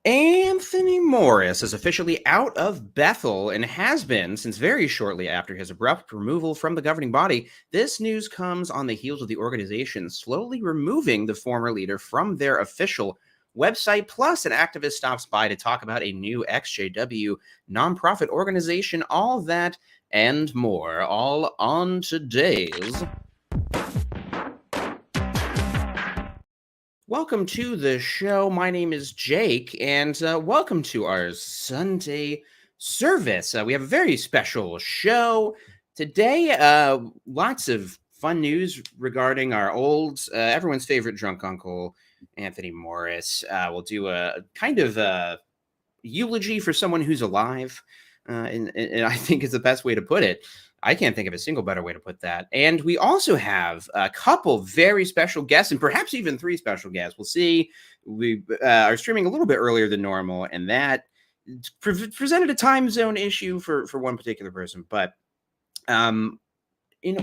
Anthony Morris is officially out of Bethel and has been since very shortly after his abrupt removal from the governing body. This news comes on the heels of the organization slowly removing the former leader from their official website. Plus, an activist stops by to talk about a new ExJW nonprofit organization. All that and more, all on today's Welcome to the show. My name is Jake, and welcome to our Sunday service. We have a very special show today. Lots of fun news regarding our everyone's favorite drunk uncle, Anthony Morris. We'll do a kind of a eulogy for someone who's alive, and I think is the best way to put it. I can't think of a single better way to put that. And we also have a couple very special guests, and perhaps even 3 special guests. We'll see. We are streaming a little bit earlier than normal, and that presented a time zone issue for one particular person. But in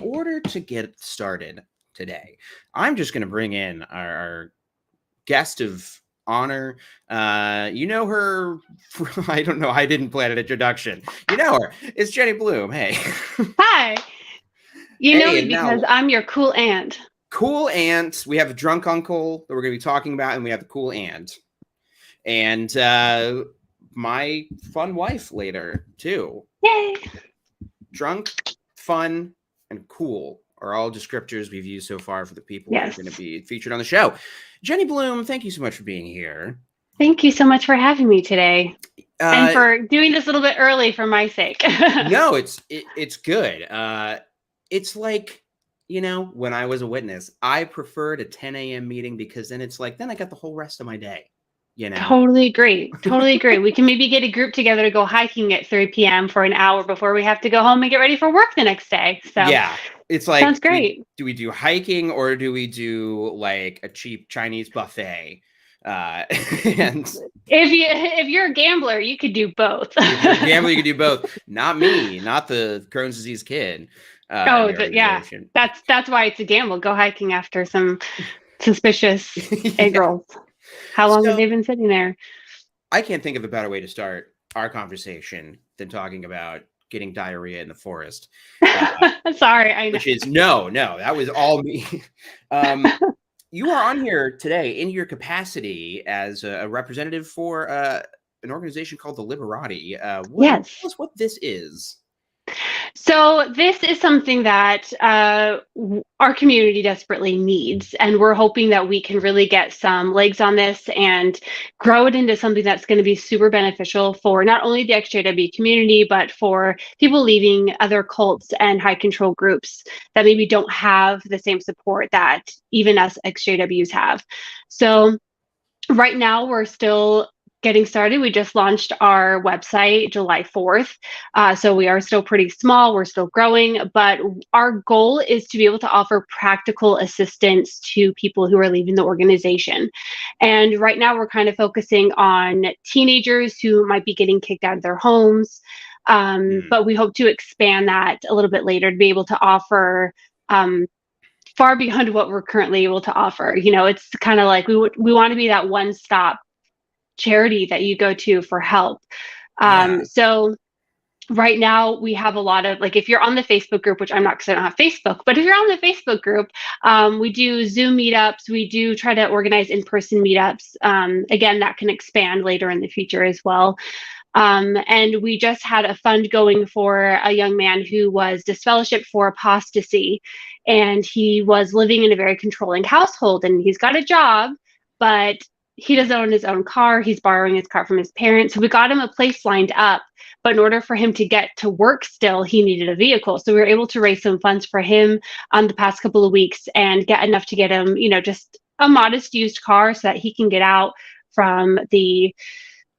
order to get started today, I'm just going to bring in our guest of honor. You know her. I don't know. I didn't plan an introduction. You know her. It's Jenny Bloom. Hey. Hi. You know me because I'm your cool aunt. Cool aunt. We have a drunk uncle that we're going to be talking about, and we have the cool aunt. And my fun wife later, too. Yay. Drunk, fun, and cool are all descriptors we've used so far for the people who are going to be featured on the show. Jenny Bloom, thank you so much for being here. Thank you so much for having me today. And for doing this a little bit early for my sake. No, it's good. It's like, you know, when I was a witness, I preferred a 10 a.m. meeting because then it's like, then I got the whole rest of my day. You know? Totally agree. Totally agree. We can maybe get a group together to go hiking at 3 p.m. for an hour before we have to go home and get ready for work the next day. So yeah, it's like, sounds great. Do we do hiking or do we do like a cheap Chinese buffet? And if you're a gambler, you could do both. If you're a gambler, you could do both. Not me, not the Crohn's disease kid. Yeah, that's why it's a gamble. Go hiking after some suspicious egg rolls. How long have they been sitting there? I can't think of a better way to start our conversation than talking about getting diarrhea in the forest. Sorry, I know. Which is no, that was all me. You are on here today in your capacity as a representative for an organization called the Liberati. Yes. Tell us what this is. So this is something that our community desperately needs, and we're hoping that we can really get some legs on this and grow it into something that's going to be super beneficial for not only the ExJW community, but for people leaving other cults and high control groups that maybe don't have the same support that even us ExJWs have. So right now we're still getting started. We just launched our website July 4th. So we are still pretty small. We're still growing, but our goal is to be able to offer practical assistance to people who are leaving the organization. And right now we're kind of focusing on teenagers who might be getting kicked out of their homes. But we hope to expand that a little bit later to be able to offer far beyond what we're currently able to offer. You know, it's kind of like we want to be that one-stop charity that you go to for help. So right now we have a lot of, like, if you're on the Facebook group, which I'm not because I don't have Facebook, but if you're on the Facebook group, we do Zoom meetups. We do try to organize in-person meetups. Again, that can expand later in the future as well. And we just had a fund going for a young man who was disfellowshipped for apostasy, and he was living in a very controlling household, and he's got a job, but he doesn't own his own car. He's borrowing his car from his parents. So we got him a place lined up, but in order for him to get to work still, he needed a vehicle. So we were able to raise some funds for him the past couple of weeks and get enough to get him, you know, just a modest used car so that he can get out from the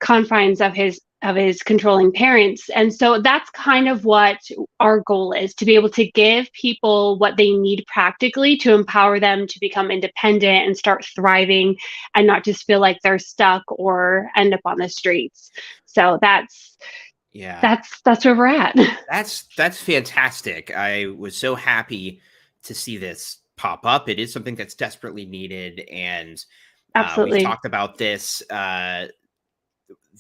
confines of his controlling parents. And so that's kind of what our goal is, to be able to give people what they need practically to empower them to become independent and start thriving and not just feel like they're stuck or end up on the streets. So that's where we're at. That's fantastic. I was so happy to see this pop up. It is something that's desperately needed. And absolutely, we've talked about this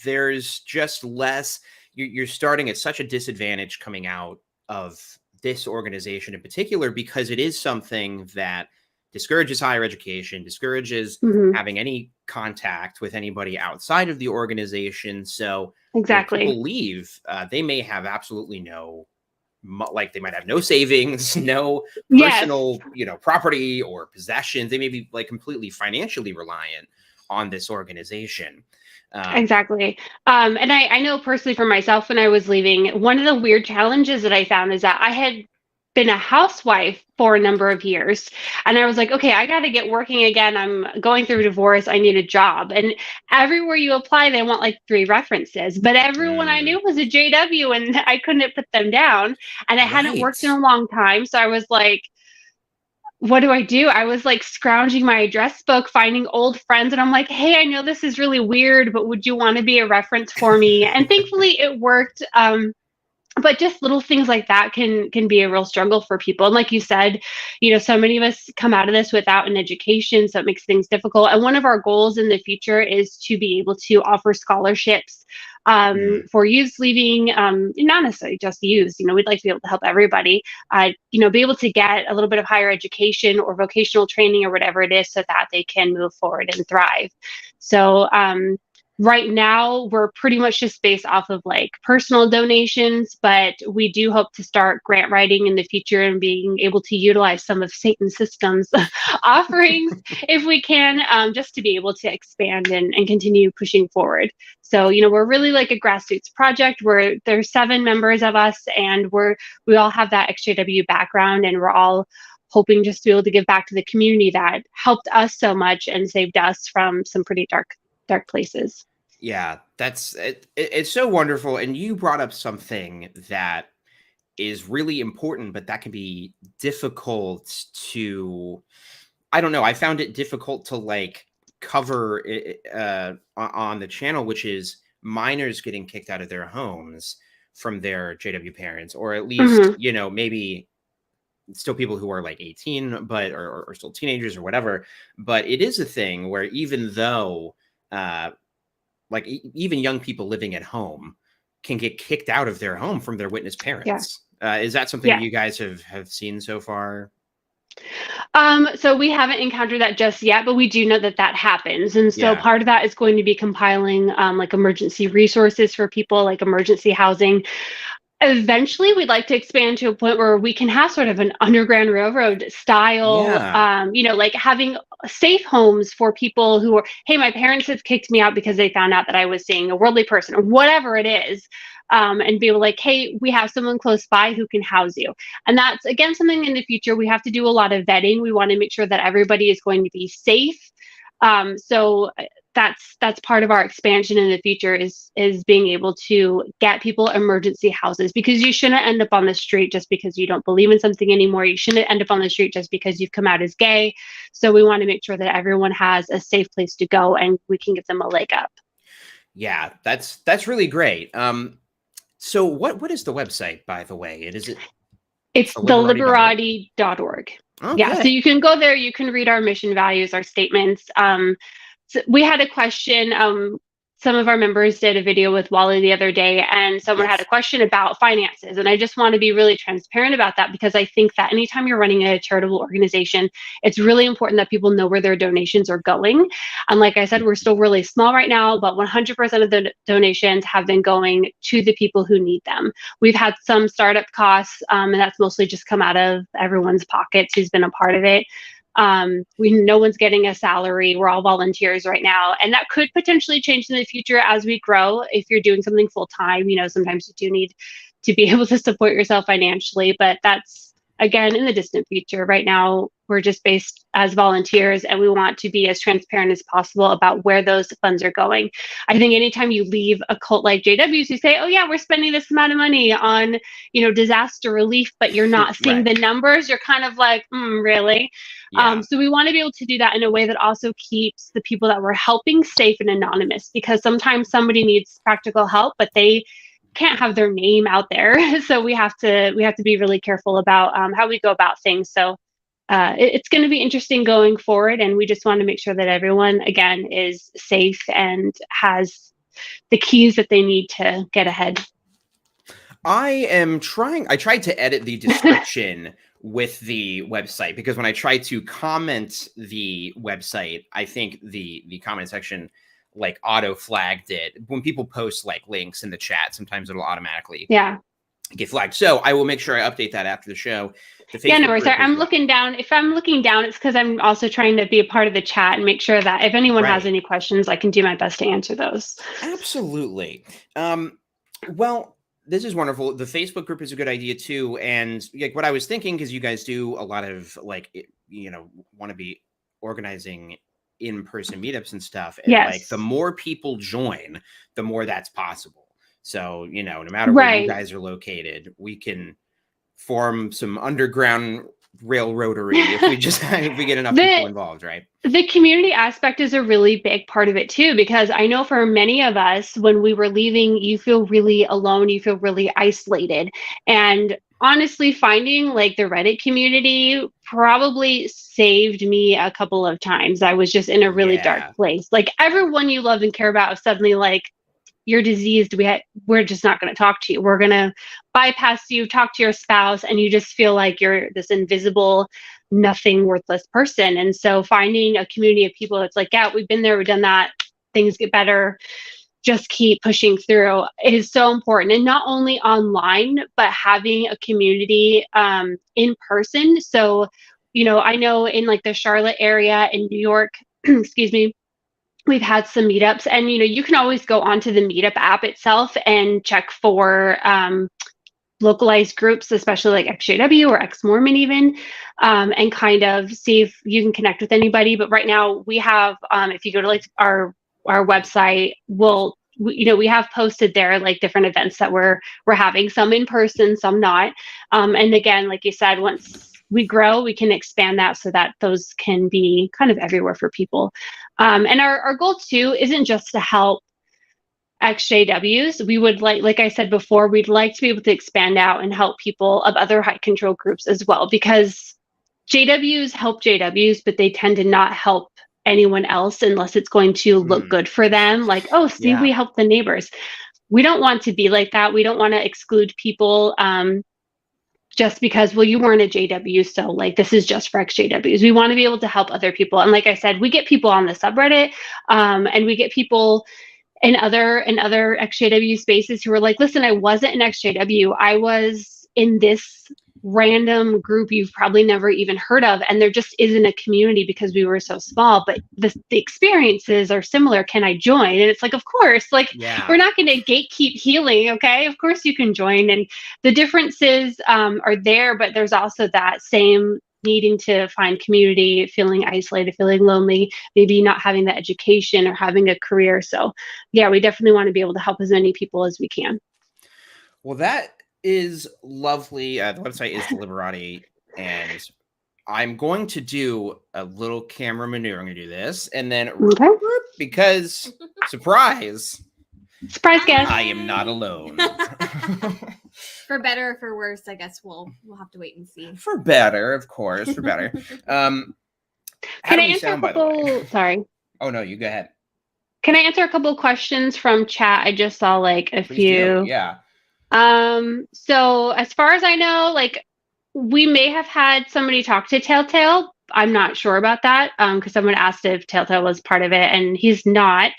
there's just less. You're starting at such a disadvantage coming out of this organization in particular, because it is something that discourages higher education, discourages Mhm. having any contact with anybody outside of the organization. So when Exactly. people leave, they may have absolutely no, like they might have no savings, no Yes. personal, property or possessions. They may be like completely financially reliant on this organization. Um, Exactly. And I know personally for myself, when I was leaving, one of the weird challenges that I found is that I had been a housewife for a number of years. And I was like, okay, I got to get working again. I'm going through a divorce. I need a job. And everywhere you apply, they want like 3 references. But everyone I mm, knew was a JW and I couldn't put them down. And I hadn't right. worked in a long time. So I was like, what do I do? I was like scrounging my address book, finding old friends, and I'm like, hey, I know this is really weird, but would you want to be a reference for me? And thankfully it worked. But just little things like that can be a real struggle for people. And like you said, so many of us come out of this without an education, so it makes things difficult. And one of our goals in the future is to be able to offer scholarships Mm, for youths leaving, not necessarily just youths. We'd like to be able to help everybody. Be able to get a little bit of higher education or vocational training or whatever it is, so that they can move forward and thrive. So right now we're pretty much just based off of like personal donations, but we do hope to start grant writing in the future and being able to utilize some of Satan's systems offerings if we can, just to be able to expand and continue pushing forward. So we're really like a grassroots project where there's 7 members of us, and we all have that XJW background, and we're all hoping just to be able to give back to the community that helped us so much and saved us from some pretty dark places. yeah, that's it, it's so wonderful. And you brought up something that is really important, but that can be difficult to, I don't know. I found it difficult to like cover it, on the channel, which is minors getting kicked out of their homes from their JW parents, or at least, Hmm. maybe still people who are like 18, but or still teenagers or whatever. But it is a thing where even though, uh, like even young people living at home can get kicked out of their home from their witness Yeah. parents. Is that something Yeah. you guys have seen so far? So we haven't encountered that just yet, but we do know that that happens. And so Yeah. part of that is going to be compiling like emergency resources for people, like emergency housing. Eventually, we'd like to expand to a point where we can have sort of an underground railroad style, Yeah. like having safe homes for people who are, hey, my parents have kicked me out because they found out that I was seeing a worldly person or whatever it is. And be like, hey, we have someone close by who can house you. And that's, again, something in the future. We have to do a lot of vetting. We want to make sure that everybody is going to be safe. So that's part of our expansion in the future is being able to get people emergency houses, because you shouldn't end up on the street just because you don't believe in something anymore. You shouldn't end up on the street just because you've come out as gay. So we want to make sure that everyone has a safe place to go and we can give them a leg up. Yeah, that's really great. So what is the website, by the way? It's It's the Liberati.org. theliberati.org. Yeah, Okay. so you can go there, you can read our mission values, our statements. So we had a question. Some of our members did a video with Wally the other day, and someone had a Yes. question about finances. And I just want to be really transparent about that, because I think that anytime you're running a charitable organization, it's really important that people know where their donations are going. And like I said, we're still really small right now, but 100% of the donations have been going to the people who need them. We've had some startup costs, and that's mostly just come out of everyone's pockets who's been a part of it. No one's getting a salary. We're all volunteers right now, and that could potentially change in the future as we grow. If you're doing something full time, sometimes you do need to be able to support yourself financially, but that's, again, in the distant future. Right now, we're just based as volunteers, and we want to be as transparent as possible about where those funds are going. I think anytime you leave a cult like JW's, you say, oh yeah, we're spending this amount of money on, disaster relief, but you're not seeing Right. the numbers, you're kind of like, really? Yeah. So we want to be able to do that in a way that also keeps the people that we're helping safe and anonymous, because sometimes somebody needs practical help, but they can't have their name out there. So we have to be really careful about how we go about things. So it's going to be interesting going forward, and we just want to make sure that everyone, again, is safe and has the keys that they need to get ahead. I tried to edit the description with the website, because when I try to comment the website, I think the comment section like auto flagged it. When people post like links in the chat, sometimes it'll automatically get flagged. So I will make sure I update that after the show. The Facebook no worries. I'm looking down. If I'm looking down, it's because I'm also trying to be a part of the chat and make sure that if anyone has any questions, I can do my best to answer those. Absolutely. Well, this is wonderful. The Facebook group is a good idea too. And like what I was thinking, because you guys do a lot of like, want to be organizing in-person meetups and stuff. And like the more people join, the more that's possible. So, no matter where you guys are located, we can form some underground railroadery if we get enough people involved, right? The community aspect is a really big part of it too, because I know for many of us, when we were leaving, you feel really alone, you feel really isolated. And honestly, finding like the Reddit community probably saved me a couple of times. I was just in a really dark place. Like everyone you love and care about is suddenly like, you're diseased, we're just not going to talk to you. We're going to bypass you, talk to your spouse, and you just feel like you're this invisible, nothing worthless person. And so finding a community of people that's like, yeah, we've been there, we've done that, things get better, just keep pushing through is so important. And not only online, but having a community in person. So, I know in like the Charlotte area in New York, excuse me, we've had some meetups, and you can always go onto the meetup app itself and check for localized groups, especially like ExJW or Ex-Mormon even, and kind of see if you can connect with anybody. But right now we have, if you go to like our website, we have posted there like different events that we're having, some in person, some not. And again, like you said, once we grow, we can expand that so that those can be kind of everywhere for people. And our goal too isn't just to help ExJWs. We would like I said before, we'd like to be able to expand out and help people of other high control groups as well, because JWs help JWs, but they tend to not help anyone else unless it's going to look good for them. Like, oh, see, we help the neighbors. We don't want to be like that. We don't want to exclude people just because, well, you weren't a JW, so like this is just for ExJWs. We want to be able to help other people. And like I said, we get people on the subreddit, and we get people in other ExJW spaces who are like, listen, I wasn't an ExJW. I was in this random group you've probably never even heard of, and there just isn't a community because we were so small, but the experiences are similar. Can I join? And it's like, of course, like we're not going to gatekeep healing. Okay, of course you can join. And the differences are there, but there's also that same needing to find community, feeling isolated, feeling lonely, maybe not having the education or having a career. So yeah, we definitely want to be able to help as many people as we can. Well, that is lovely. The website is the Liberati, and I'm going to do a little camera maneuver. I'm going to do this, and then because surprise guest, I am not alone. For better or for worse, I guess we'll have to wait and see. For better, of course, for better. Can I answer a couple? Sorry. Oh no, you go ahead. Can I answer a couple questions from chat? I just saw like a few. Do. Yeah. So as far as I know, like we may have had somebody talk to Telltale. I'm not sure about that, because someone asked if Telltale was part of it, and he's not.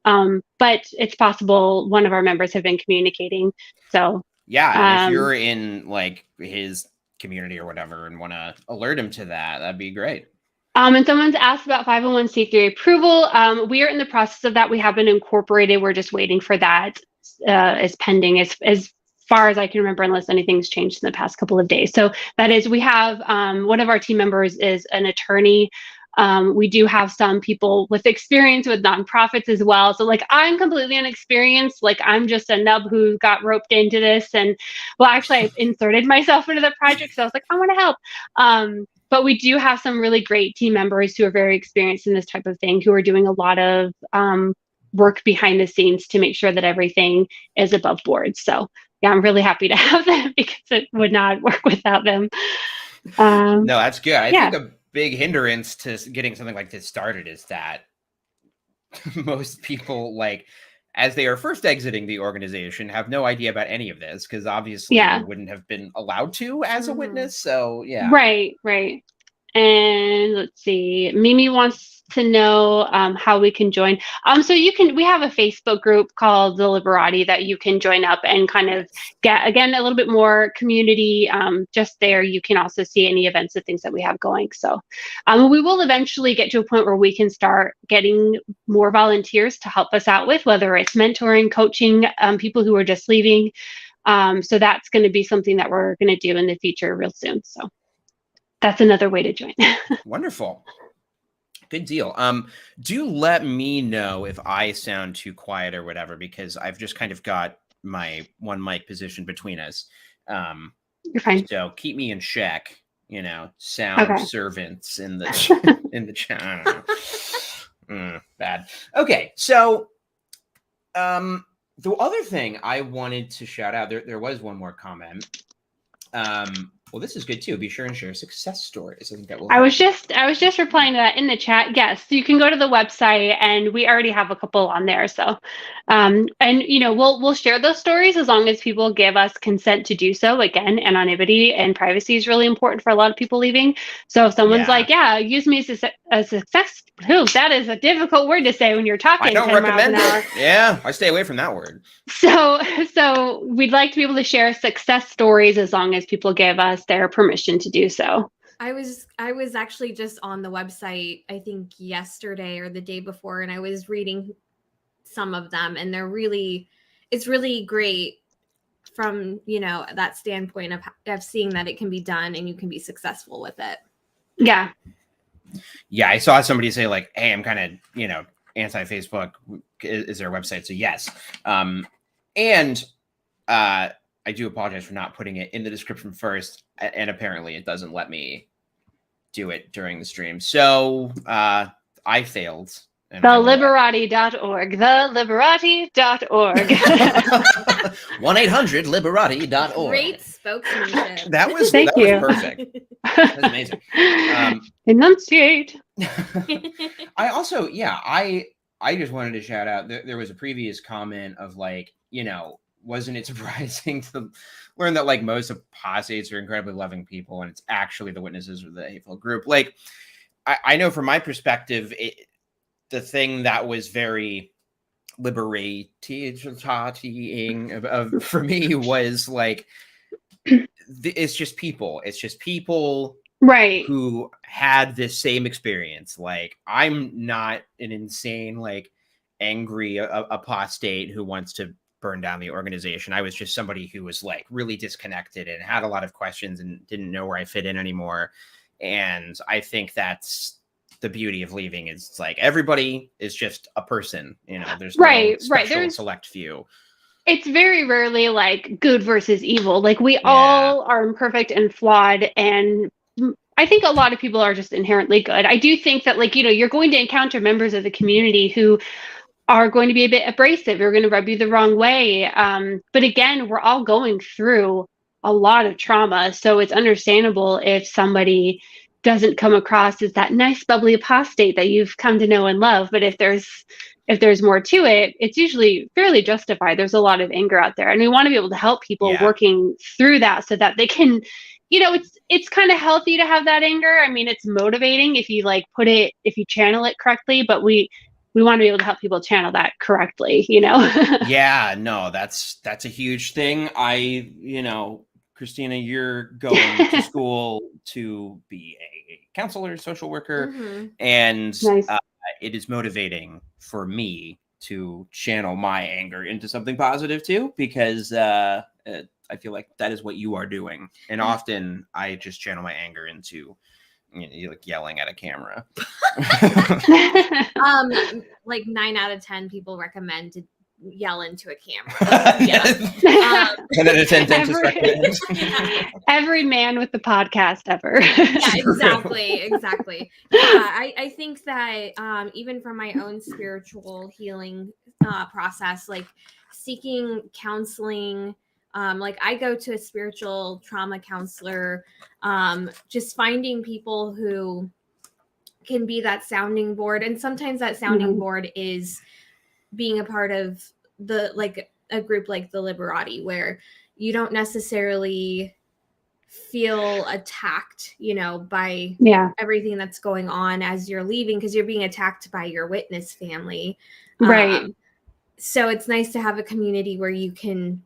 But it's possible one of our members have been communicating. So yeah, and if you're in like his community or whatever and want to alert him to that, that'd be great. And someone's asked about 501c3 approval. We are in the process of that. We have been incorporated. We're just waiting for that. Is pending as far as I can remember, unless anything's changed in the past couple of days. So that is, we have one of our team members is an attorney. We do have some people with experience with nonprofits as well. So like I'm completely inexperienced. Like I'm just a nub who got roped into this. And well, actually I inserted myself into the project. So I was like, I want to help. But we do have some really great team members who are very experienced in this type of thing, who are doing a lot of work behind the scenes to make sure that everything is above board. So yeah, I'm really happy to have them because it would not work without them. No, that's good. I think a big hindrance to getting something like this started is that most people like as they are first exiting the organization, have no idea about any of this because obviously they wouldn't have been allowed to as a witness. So yeah. Right. And let's see, Mimi wants to know how we can join. So we have a Facebook group called the Liberati that you can join up and kind of get, again, a little bit more community. Just there, you can also see any events and things that we have going. So we will eventually get to a point where we can start getting more volunteers to help us out with, whether it's mentoring, coaching, people who are just leaving. So that's going to be something that we're going to do in the future real soon. So that's another way to join. Wonderful. Good deal. Do let me know if I sound too quiet or whatever, because I've just kind of got my one mic position between us. You're fine. So keep me in check, sound servants in the in the chat. Bad. Okay. So the other thing I wanted to shout out, there was one more comment. Well, this is good too. Be sure and share success stories. I think that will. I was just replying to that in the chat. Yes, you can go to the website, and we already have a couple on there. So, and we'll share those stories as long as people give us consent to do so. Again, anonymity and privacy is really important for a lot of people leaving. So if someone's like, "Yeah, use me as a success," that is a difficult word to say when you're talking. I don't recommend it. Yeah, I stay away from that word. So we'd like to be able to share success stories as long as people give us their permission to do so. I was actually just on the website, I think yesterday or the day before, and I was reading some of them, and it's really great from, that standpoint of seeing that it can be done and you can be successful with it. Yeah. Yeah. I saw somebody say like, hey, I'm kind of, anti-Facebook. Is there a website? So yes. And I do apologize for not putting it in the description first, and apparently it doesn't let me do it during the stream. So I failed. Liberati.org. Liberati.org. 1-800-Liberati.org. Great spokesmanship. That was Thank you. Perfect. That's amazing. Enunciate. I also, I just wanted to shout out. There was a previous comment of like, wasn't it surprising to learn that like most apostates are incredibly loving people, and it's actually the witnesses of the hateful group? Like, I know from my perspective, the thing that was very liberating for me was like, it's just people. It's just people, right, who had this same experience. Like, I'm not an insane, like, angry apostate who wants to burn down the organization. I was just somebody who was like really disconnected and had a lot of questions and didn't know where I fit in anymore. And I think that's the beauty of leaving, is it's like everybody is just a person, there's no special select few. It's very rarely like good versus evil. Like we all are imperfect and flawed, and I think a lot of people are just inherently good. I do think that like, you're going to encounter members of the community who are going to be a bit abrasive. You're going to rub you the wrong way. But again, we're all going through a lot of trauma. So it's understandable if somebody doesn't come across as that nice, bubbly apostate that you've come to know and love. But if there's more to it, it's usually fairly justified. There's a lot of anger out there, and we want to be able to help people working through that so that they can, it's kind of healthy to have that anger. I mean, it's motivating if you if you channel it correctly, but we want to be able to help people channel that correctly, Yeah, no, that's a huge thing. Christina, you're going to school to be a counselor, social worker, and nice. It is motivating for me to channel my anger into something positive too, because I feel like that is what you are doing. And often I just channel my anger into like yelling at a camera. Like 9 out of 10 people recommend to yell into a camera. Yeah. 10 out of 10 dentists recommend. Every man with the podcast ever. Yeah, exactly. Yeah, I think that even from my own spiritual healing process, like seeking counseling, like I go to a spiritual trauma counselor, just finding people who can be that sounding board. And sometimes that sounding board is being a part of a group like the Liberati, where you don't necessarily feel attacked, by everything that's going on as you're leaving, because you're being attacked by your witness family. Right. So it's nice to have a community where you can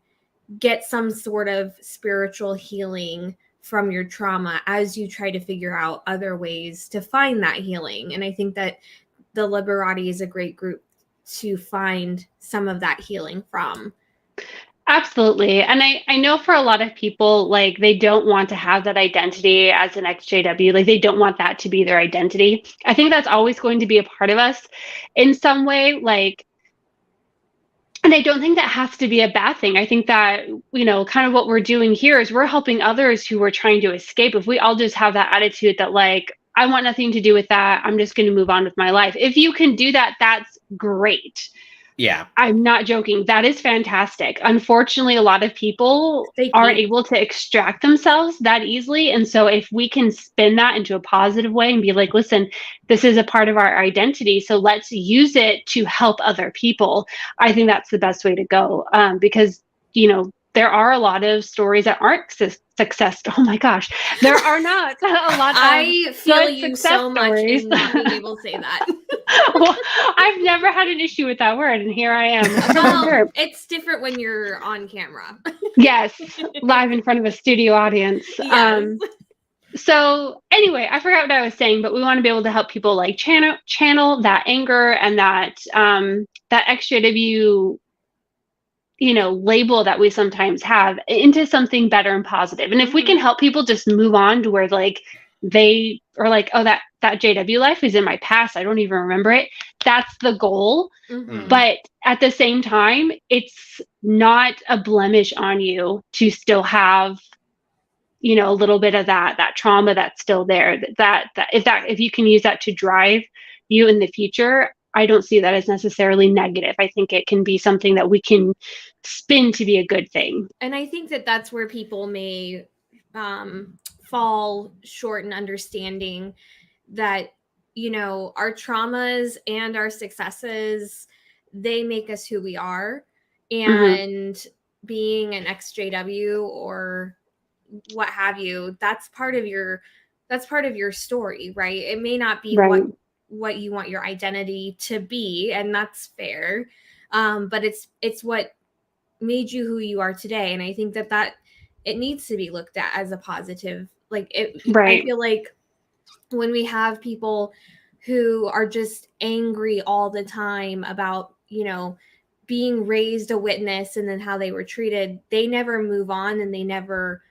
get some sort of spiritual healing from your trauma as you try to figure out other ways to find that healing. And I think that the Liberati is a great group to find some of that healing from. Absolutely. And I know for a lot of people, like, they don't want to have that identity as an ExJW. Like, they don't want that to be their identity. I think that's always going to be a part of us in some way. Like, and I don't think that has to be a bad thing. I think that, kind of what we're doing here is we're helping others who are trying to escape. If we all just have that attitude that, like, I want nothing to do with that, I'm just going to move on with my life. If you can do that, that's great. Yeah. I'm not joking. That is fantastic. Unfortunately, a lot of people aren't able to extract themselves that easily. And so if we can spin that into a positive way and be like, listen, this is a part of our identity, so let's use it to help other people, I think that's the best way to go. Because, there are a lot of stories that aren't success. Oh my gosh, there are not a lot of I feel you so much stories. in not being able to say that. Well, I've never had an issue with that word, and here I am. Well, it's different when you're on camera. Yes, live in front of a studio audience. Yes. So anyway, I forgot what I was saying, but we want to be able to help people like channel that anger and that ExJW label that we sometimes have into something better and positive. And if we can help people just move on to where, like, they are like, oh, that JW life is in my past, I don't even remember it. That's the goal. But at the same time, it's not a blemish on you to still have, a little bit of that trauma that's still there. That if you can use that to drive you in the future, I don't see that as necessarily negative. I think it can be something that we can spin to be a good thing. And I think that that's where people may fall short in understanding that, our traumas and our successes, they make us who we are. And being an ExJW or what have you, that's part of your story, right? It may not be what you want your identity to be, and that's fair. But it's what made you who you are today. And I think that it needs to be looked at as a positive. Like, I feel like when we have people who are just angry all the time about, being raised a witness and then how they were treated, they never move on and they never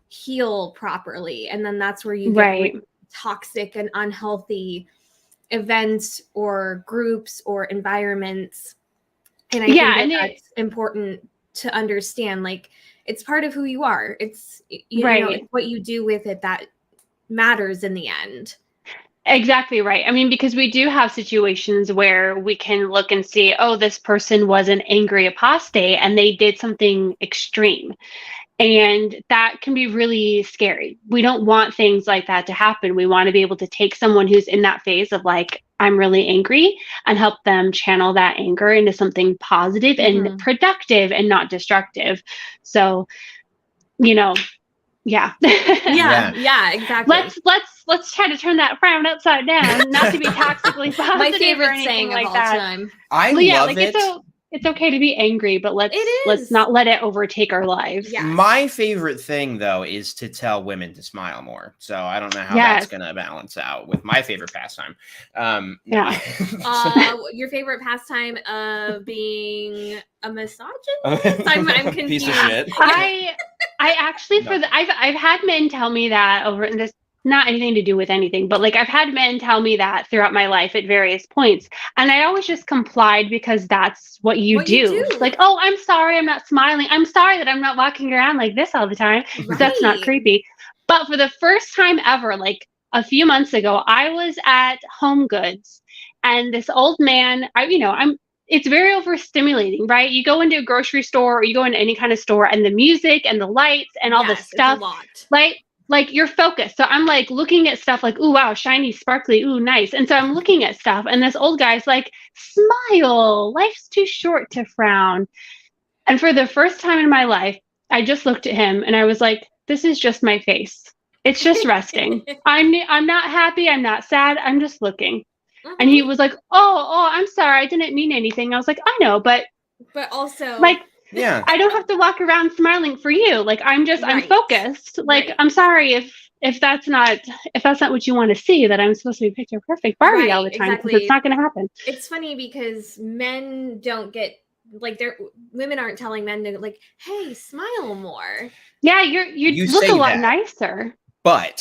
heal properly. And then that's where you get really toxic and unhealthy events or groups or environments. And I think that's important to understand. Like, it's part of who you are. It's, it's what you do with it that matters in the end. Exactly right. I mean, because we do have situations where we can look and see, oh, this person was an angry apostate and they did something extreme. And that can be really scary. We don't want things like that to happen. We want to be able to take someone who's in that phase of, like, I'm really angry, and help them channel that anger into something positive and productive and not destructive. So, yeah. Yeah, exactly. Let's try to turn that frown upside down, not to be toxically positive. My favorite or anything saying like of all that. time. I love it. It's okay to be angry, but let's not let it overtake our lives. Yes. My favorite thing, though, is to tell women to smile more. So I don't know how that's going to balance out with my favorite pastime. Your favorite pastime of being a misogynist? I'm confused. Piece of shit. I actually I've had men tell me that over in this. Not anything to do with anything, but, like, I've had men tell me that throughout my life at various points. And I always just complied because that's what you do. Like, oh, I'm sorry, I'm not smiling. I'm sorry that I'm not walking around like this all the time. That's not creepy. But for the first time ever, like a few months ago, I was at Home Goods, and this old man, it's very overstimulating, right? You go into a grocery store or you go into any kind of store, and the music and the lights and all the stuff, right? like you're focused. So I'm like looking at stuff like, ooh, wow, shiny, sparkly, ooh, nice. And so I'm looking at stuff, and this old guy's like, smile, life's too short to frown. And for the first time in my life, I just looked at him and I was like, this is just my face. It's just resting. I'm not happy. I'm not sad. I'm just looking. And he was like, oh, I'm sorry. I didn't mean anything. I was like, I know, but also like, Yeah. I don't have to walk around smiling for you. Like, I'm focused. Like, I'm sorry if that's not what you want to see, that I'm supposed to be picture perfect Barbie all the time, because it's not going to happen. It's funny because men don't get, like, women aren't telling men to, like, hey, smile more. Yeah, you look a lot nicer. But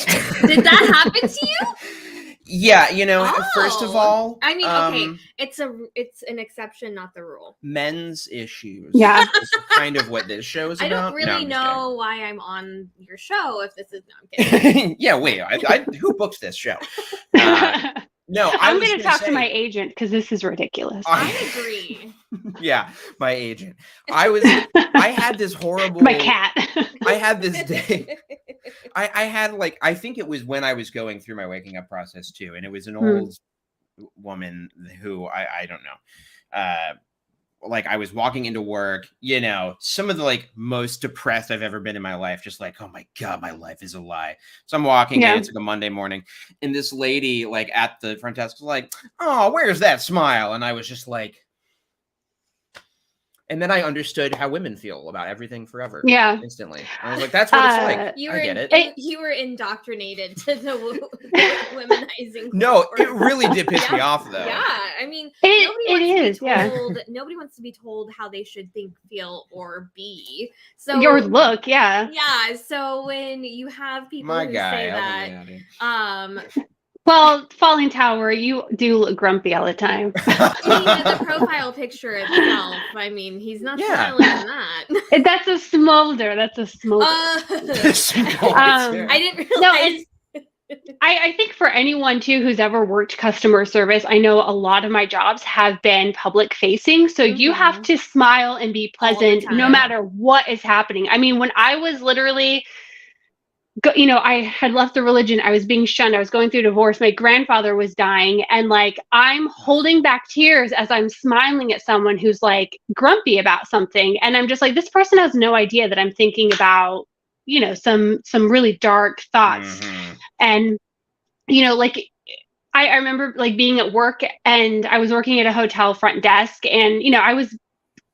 did that happen to you? Yeah, first of all, I mean, okay, it's an exception, not the rule. Men's issues. Yeah, is kind of what this show is about. I don't really know why I'm on your show if this is. No, I'm kidding. Yeah, wait, who booked this show? No, I'm going to talk to my agent because this is ridiculous. I agree. Yeah, my agent. I had this horrible. My cat. I had this day. I had I think it was when I was going through my waking up process too, and it was an old woman who I don't know. I was walking into work, some of the most depressed I've ever been in my life, just oh my God, my life is a lie. So I'm walking in, it's a Monday morning, and this lady at the front desk was like, oh, where's that smile? And I was just and then I understood how women feel about everything forever. Yeah. Instantly. I was like, that's what it's like. I get it. You were indoctrinated to the womanizing. No, it really did piss me off, though. Yeah. I mean, nobody wants to be told how they should think, feel, or be. So your look, yeah. Yeah. So when you have people who say that, well, Falling Tower, you do look grumpy all the time. The profile picture itself, I mean, he's not smiling in that. That's a smolder. I didn't realize. I think for anyone, too, who's ever worked customer service, I know a lot of my jobs have been public facing. So you have to smile and be pleasant no matter what is happening. I mean, when I was literally... I had left the religion. I was being shunned. I was going through divorce. My grandfather was dying. And I'm holding back tears as I'm smiling at someone who's grumpy about something. And I'm just this person has no idea that I'm thinking about, some really dark thoughts. Mm-hmm. And, I remember being at work, and I was working at a hotel front desk, and, I was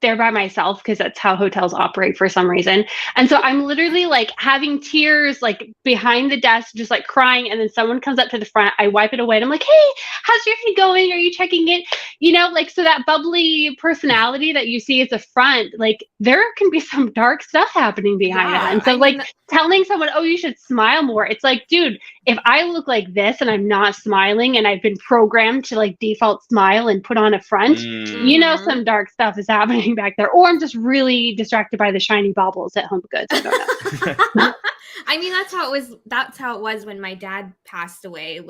there by myself because that's how hotels operate for some reason. And so I'm literally having tears behind the desk, just crying. And then someone comes up to the front. I wipe it away. And I'm like, hey, how's your day going? Are you checking in? So that bubbly personality that you see at the front, there can be some dark stuff happening behind that. And so telling someone, oh, you should smile more. It's dude, if I look like this and I'm not smiling and I've been programmed to default smile and put on a front, some dark stuff is happening back there, or I'm just really distracted by the shiny baubles at Home Goods. I don't know. I mean, that's how it was when my dad passed away.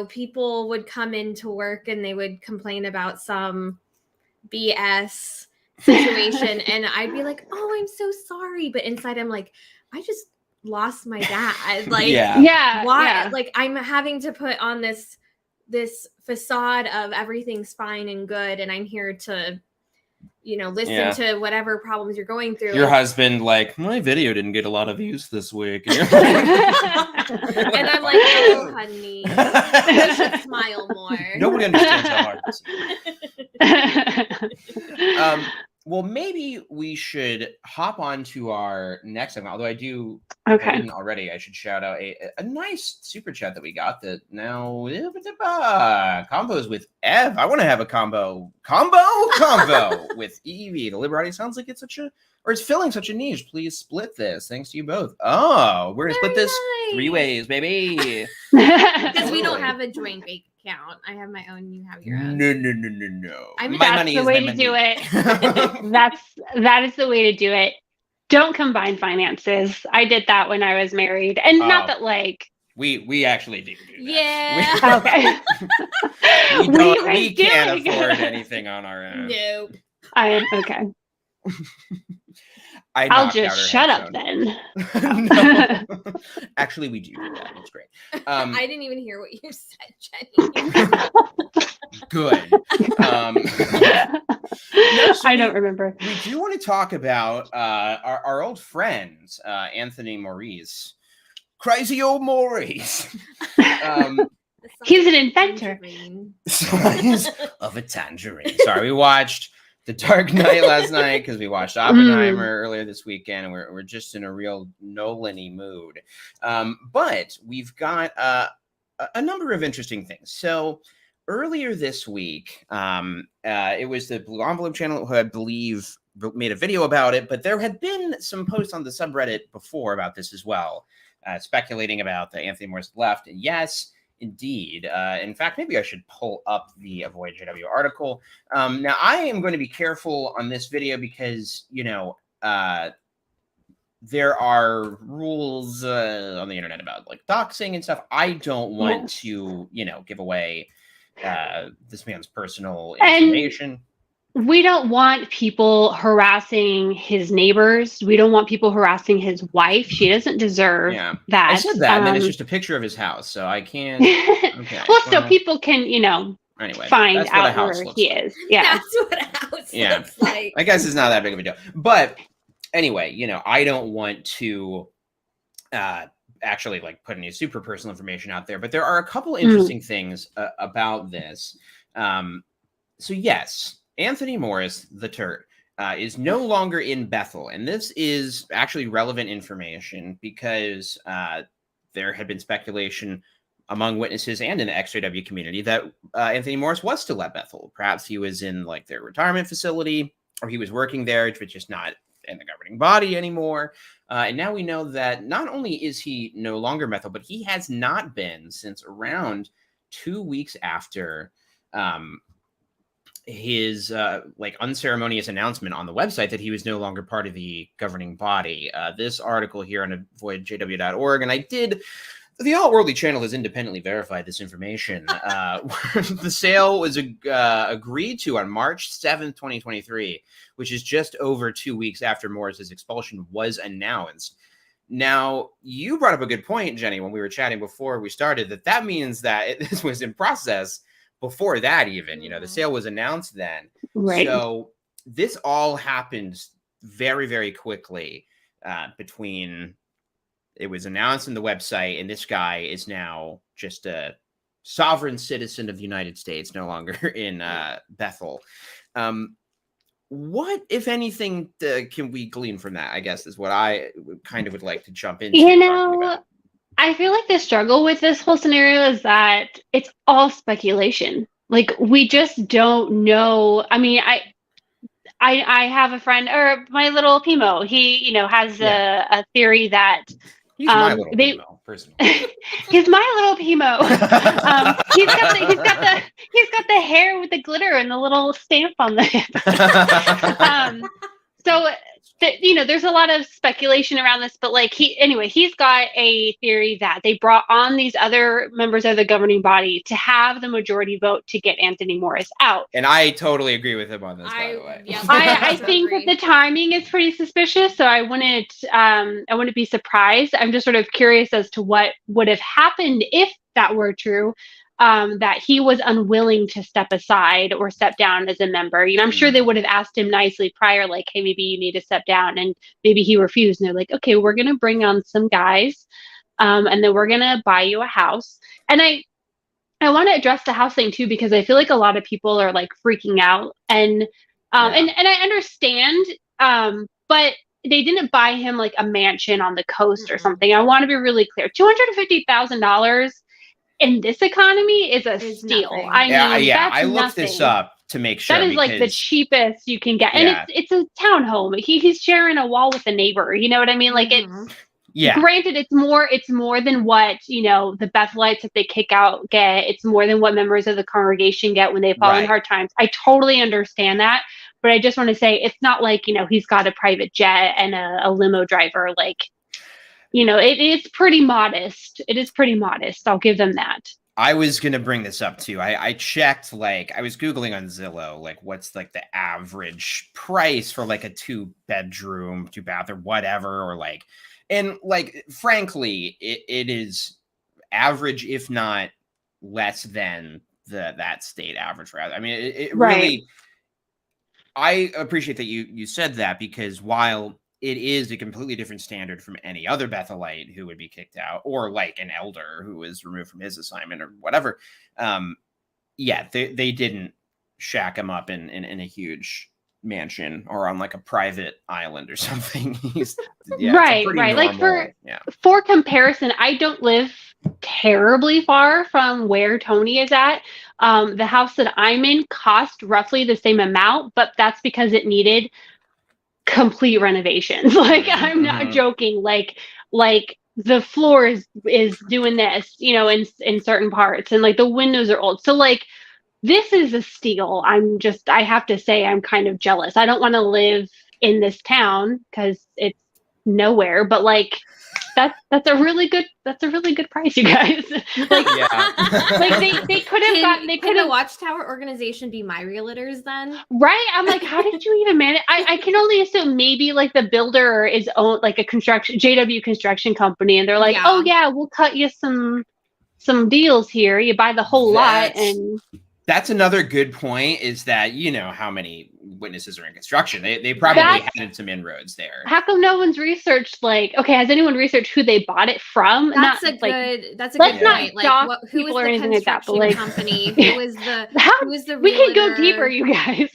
People would come into work and they would complain about some BS situation, and I'd be like, oh, I'm so sorry, but inside I'm like, I just lost my dad. Why? Yeah. I'm having to put on this facade of everything's fine and good, and I'm here to listen to whatever problems you're going through. Your husband, my video didn't get a lot of views this week. And I'm like, oh, honey, you should smile more. Nobody understands how hard this is. Well, maybe we should hop on to our next segment. Although I didn't already, I should shout out a nice super chat that we got that now combos with Ev. I want to have a combo with Evie. The Liberati sounds like it's it's filling such a niche. Please split this. Thanks to you both. Oh, we're gonna split this 3 ways, baby. Because we don't have a joint bank account. I have my own. You have your own. No. That's the way to do it. That is the way to do it. Don't combine finances. I did that when I was married, and not that we actually do that. Yeah. Okay. we can't afford anything on our own. Nope. I am okay. I'll knocked out just her shut up headphone. then. No. Actually, we do that. It's great. I didn't even hear what you said, Jenny. Good. So I don't remember. We do want to talk about our old friends, Anthony Maurice. Crazy old Maurice. He's an inventor. Size of a tangerine. Sorry, we watched The Dark Knight last night because we watched Oppenheimer earlier this weekend, and we're just in a real Nolan-y mood. But we've got a number of interesting things. So earlier this week, it was the Blue Envelope channel who I believe made a video about it, but there had been some posts on the subreddit before about this as well, speculating about the Anthony Maurice left. And yes, indeed. In fact, maybe I should pull up the Avoid JW article. Now, I am going to be careful on this video because, there are rules on the internet about like doxing and stuff. I don't want to, give away this man's personal information. We don't want people harassing his neighbors. We don't want people harassing his wife. She doesn't deserve that. I said that, and then it's just a picture of his house, so I can't. Okay. Well, so people can, anyway, find out where he is. Yeah, that's what a house looks like. I guess it's not that big of a deal, but anyway, I don't want to actually like put any super personal information out there, but there are a couple interesting things about this. So yes. Anthony Maurice, the turd, is no longer in Bethel. And this is actually relevant information because there had been speculation among witnesses and in the ExJW community that Anthony Maurice was still at Bethel. Perhaps he was in like their retirement facility, or he was working there, but just not in the governing body anymore. And now we know that not only is he no longer Bethel, but he has not been since around 2 weeks after his like unceremonious announcement on the website that he was no longer part of the governing body. This article here on avoidjw.org, and the Alt-Worldly channel has independently verified this information. The sale was agreed to on March 7th, 2023, which is just over 2 weeks after Maurice's expulsion was announced. Now, you brought up a good point, Jenny, when we were chatting before we started, that means that this was in process before that even, the sale was announced then. Right. So this all happened very, very quickly between it was announced in the website and this guy is now just a sovereign citizen of the United States, no longer in Bethel. What, if anything, can we glean from that, I guess, is what I kind of would like to jump into. I feel like the struggle with this whole scenario is that it's all speculation. Like, we just don't know. I mean, I have a friend, or my little Pimo. He, has a theory that he's my little Pimo, personally. He's my little Pimo. He's got the hair with the glitter and the little stamp on the hip. There's a lot of speculation around this, but he's got a theory that they brought on these other members of the governing body to have the majority vote to get Anthony Maurice out. And I totally agree with him on this, by the way. Yeah, I think that the timing is pretty suspicious, so I wouldn't be surprised. I'm just sort of curious as to what would have happened if that were true. That he was unwilling to step aside or step down as a member. I'm sure they would have asked him nicely prior, like, hey, maybe you need to step down. And maybe he refused. And they're like, okay, we're going to bring on some guys. And then we're going to buy you a house. And I want to address the house thing too, because I feel like a lot of people are like freaking out. And I understand, but they didn't buy him like a mansion on the coast or something. I want to be really clear. $250,000 in this economy is a steal. Nothing. I looked this up to make sure. That is like the cheapest you can get. And it's a townhome. He's sharing a wall with a neighbor. You know what I mean? Like granted, it's more than what, the Bethelites that they kick out get. It's more than what members of the congregation get when they fall in hard times. I totally understand that. But I just want to say, it's not like, he's got a private jet and a limo driver. Like, it is pretty modest. It is pretty modest. I'll give them that. I was gonna bring this up too. I checked, like, I was Googling on Zillow, like, what's like the average price for like a 2-bedroom, 2-bath, or whatever, or like, and like, frankly, it is average, if not less than that state average. Rather, I mean, it really. I appreciate that you said that, because while it is a completely different standard from any other Bethelite who would be kicked out, or like an elder who was removed from his assignment or whatever, yeah, they didn't shack him up in a huge mansion or on like a private island or something. Right. Like for comparison, I don't live terribly far from where Tony is at. The house that I'm in cost roughly the same amount, but that's because it needed complete renovations. Like, I'm not joking. Like the floor is doing this, you know, in certain parts, and like the windows are old. So like, this is a steal. I have to say, I'm kind of jealous. I don't want to live in this town because it's nowhere, but like, that's a really good price, you guys. Like, like they could have gotten, they could have. The Watchtower organization be my realtors then? Right. I'm like, how did you even manage? I can only assume maybe like the builder is owned like a JW construction company, and they're like, oh yeah, we'll cut you some deals here. You buy the whole lot. And that's another good point, is that, you know, how many witnesses are in construction. They probably had some inroads there. How come no one's researched, like, okay, has anyone researched who they bought it from? That's a good point. Like, who was the construction company? Who was the we can go deeper, you guys.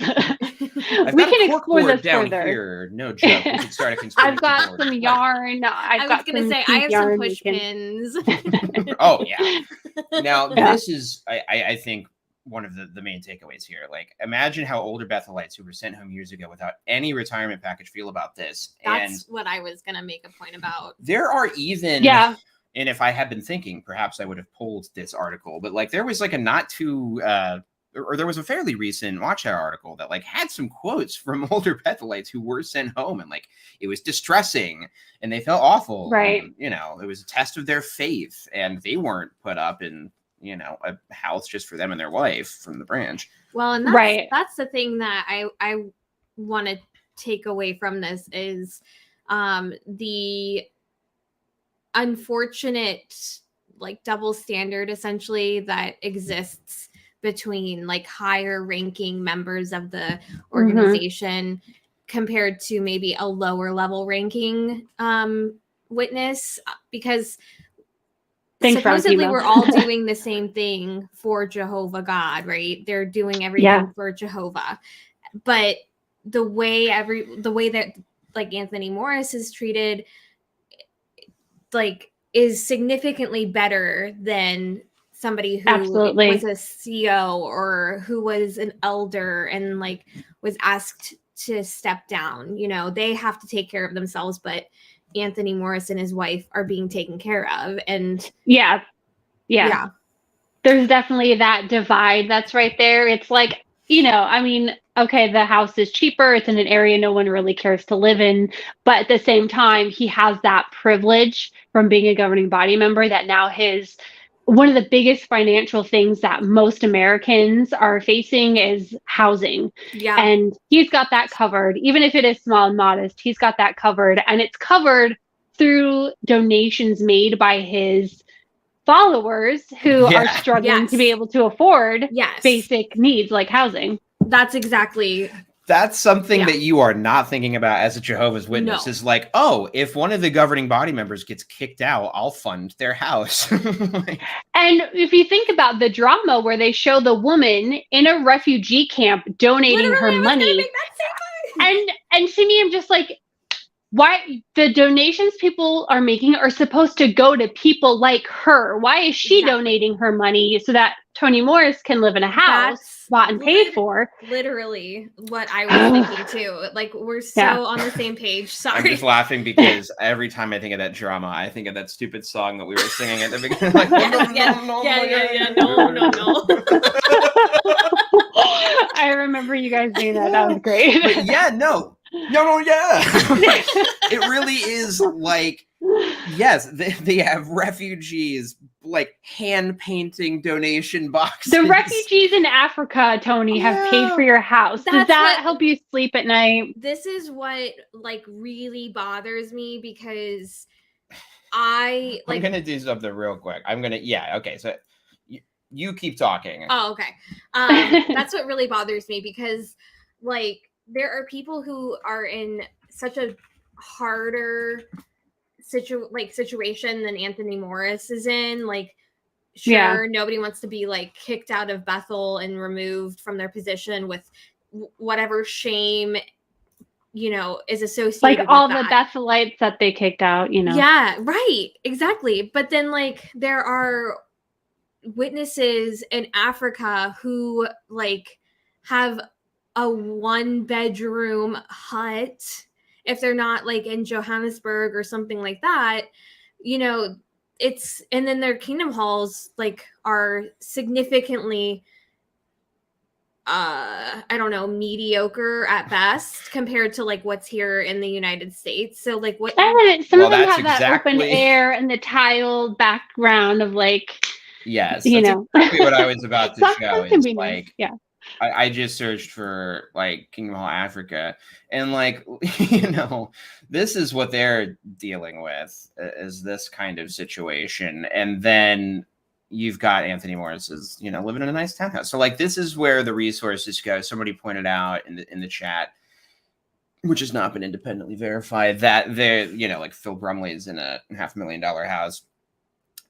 We can explore this down further. Here. No joke. We can start a conspiracy. I've got some yarn. I was going to say, I have some push pins. Oh, yeah. Now, this is, I think, one of the main takeaways here. Like, imagine how older Bethelites who were sent home years ago without any retirement package feel about this. That's what I was going to make a point about. There are even, and if I had been thinking, perhaps I would have pulled this article, but like, there was like there was a fairly recent Watchtower article that like had some quotes from older Bethelites who were sent home, and like, it was distressing and they felt awful. Right. And, you know, it was a test of their faith, and they weren't put up in, you know, a house just for them and their wife from the branch. Well, and that's the thing that I want to take away from this is the unfortunate like double standard essentially that exists between like higher ranking members of the organization compared to maybe a lower level ranking witness, because supposedly we're all doing the same thing for Jehovah God, right? They're doing everything for Jehovah, but the way that like Anthony Morris is treated, like, is significantly better than somebody who was a CEO or who was an elder and like was asked to step down. You know, they have to take care of themselves, but Anthony Morris and his wife are being taken care of. And yeah. There's definitely that divide that's right there. It's like, you know, I mean, okay, the house is cheaper. It's in an area no one really cares to live in. But at the same time, he has that privilege from being a governing body member that now one of the biggest financial things that most Americans are facing is housing. Yeah. And he's got that covered. Even if it is small and modest, he's got that covered. And it's covered through donations made by his followers who are struggling to be able to afford basic needs like housing. That's something that you are not thinking about as a Jehovah's Witness. Is like, oh, if one of the governing body members gets kicked out, I'll fund their house. And if you think about the drama where they show the woman in a refugee camp donating her money, and to me, I'm just like, why the donations people are making are supposed to go to people like her? Why is she donating her money so that Tony Morris can live in a house bought and paid for? Literally what I was thinking too. Like, we're so on the same page. Sorry. I'm just laughing because every time I think of that drama, I think of that stupid song that we were singing at the beginning. Like, no. I remember you guys doing that. That was great. But No, yeah. It really is like, yes, they have refugees like hand painting donation boxes. The refugees in Africa, Tony, have paid for your house. Does that help you sleep at night? This is what like really bothers me because I'm gonna do something real quick. Okay, so you keep talking. Oh, okay. That's what really bothers me because like there are people who are in such a harder situation than Anthony Morris is in. Like, sure, nobody wants to be like kicked out of Bethel and removed from their position with whatever shame, is associated with all that. the Bethelites that they kicked out, Yeah, right. Exactly. But then like there are witnesses in Africa who like have a 1-bedroom hut if they're not like in Johannesburg or something like that, and then their kingdom halls like are significantly I don't know, mediocre at best compared to like what's here in the United States. So like some of them have that open air and the tiled background of like, yes, that's exactly what I was about to show. Is like, yeah. I just searched for like Kingdom Hall Africa, and like this is what they're dealing with, is this kind of situation. And then you've got Anthony Morris's, living in a nice townhouse. So like this is where the resources go. Somebody pointed out in the chat, which has not been independently verified, that they're, like Phil Brumley's in a $500,000 house.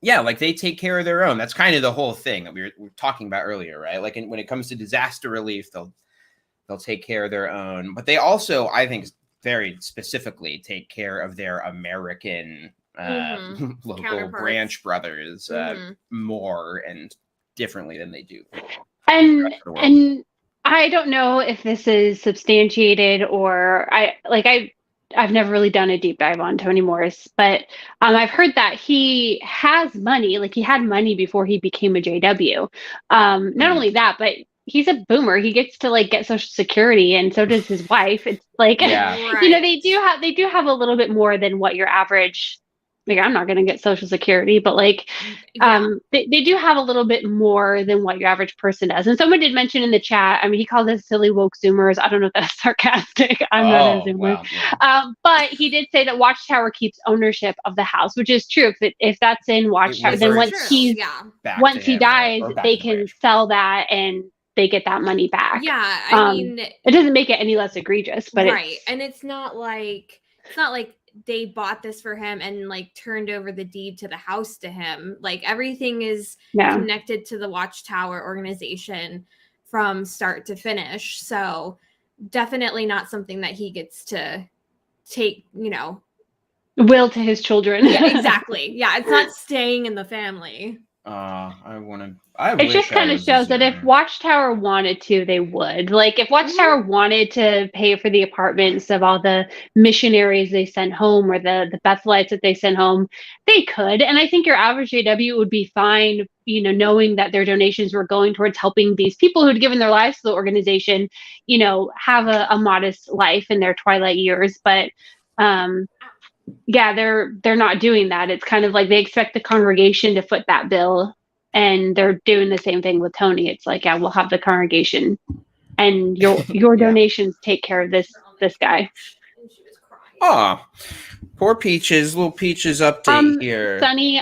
Yeah, like they take care of their own. That's kind of the whole thing that we were talking about earlier, right? Like when it comes to disaster relief, they'll take care of their own, but they also, I think, very specifically take care of their American local branch brothers more and differently than they do. And I don't know if this is substantiated or I've never really done a deep dive on Tony Morris, but I've heard that he has money. Like he had money before he became a JW. Not only that, but he's a boomer. He gets to like get Social Security, and so does his wife. It's like, they do have a little bit more than what your average. Like I'm not going to get Social Security, but like, they do have a little bit more than what your average person does. And someone did mention in the chat, I mean, he called us silly woke Zoomers. I don't know if that's sarcastic. I'm not a Zoomer. Wow, but he did say that Watchtower keeps ownership of the house, which is true. If that's in Watchtower, then once he dies, they can sell that and they get that money back. Yeah, I mean, it doesn't make it any less egregious, but and it's not like they bought this for him and like turned over the deed to the house to him. Like everything is connected to the Watchtower organization from start to finish. So definitely not something that he gets to take, will to his children. Yeah, exactly. Yeah, it's not staying in the family. It just kind of shows that if Watchtower wanted to, they would. Like if Watchtower wanted to pay for the apartments of all the missionaries they sent home or the Bethelites that they sent home, they could. And I think your average JW would be fine, knowing that their donations were going towards helping these people who'd given their lives to the organization, have a modest life in their twilight years. But they're not doing that. It's kind of like they expect the congregation to foot that bill, and they're doing the same thing with Tony. It's like, we'll have the congregation and your donations take care of this guy. Oh, poor Peaches, little Peaches update here. Sunny,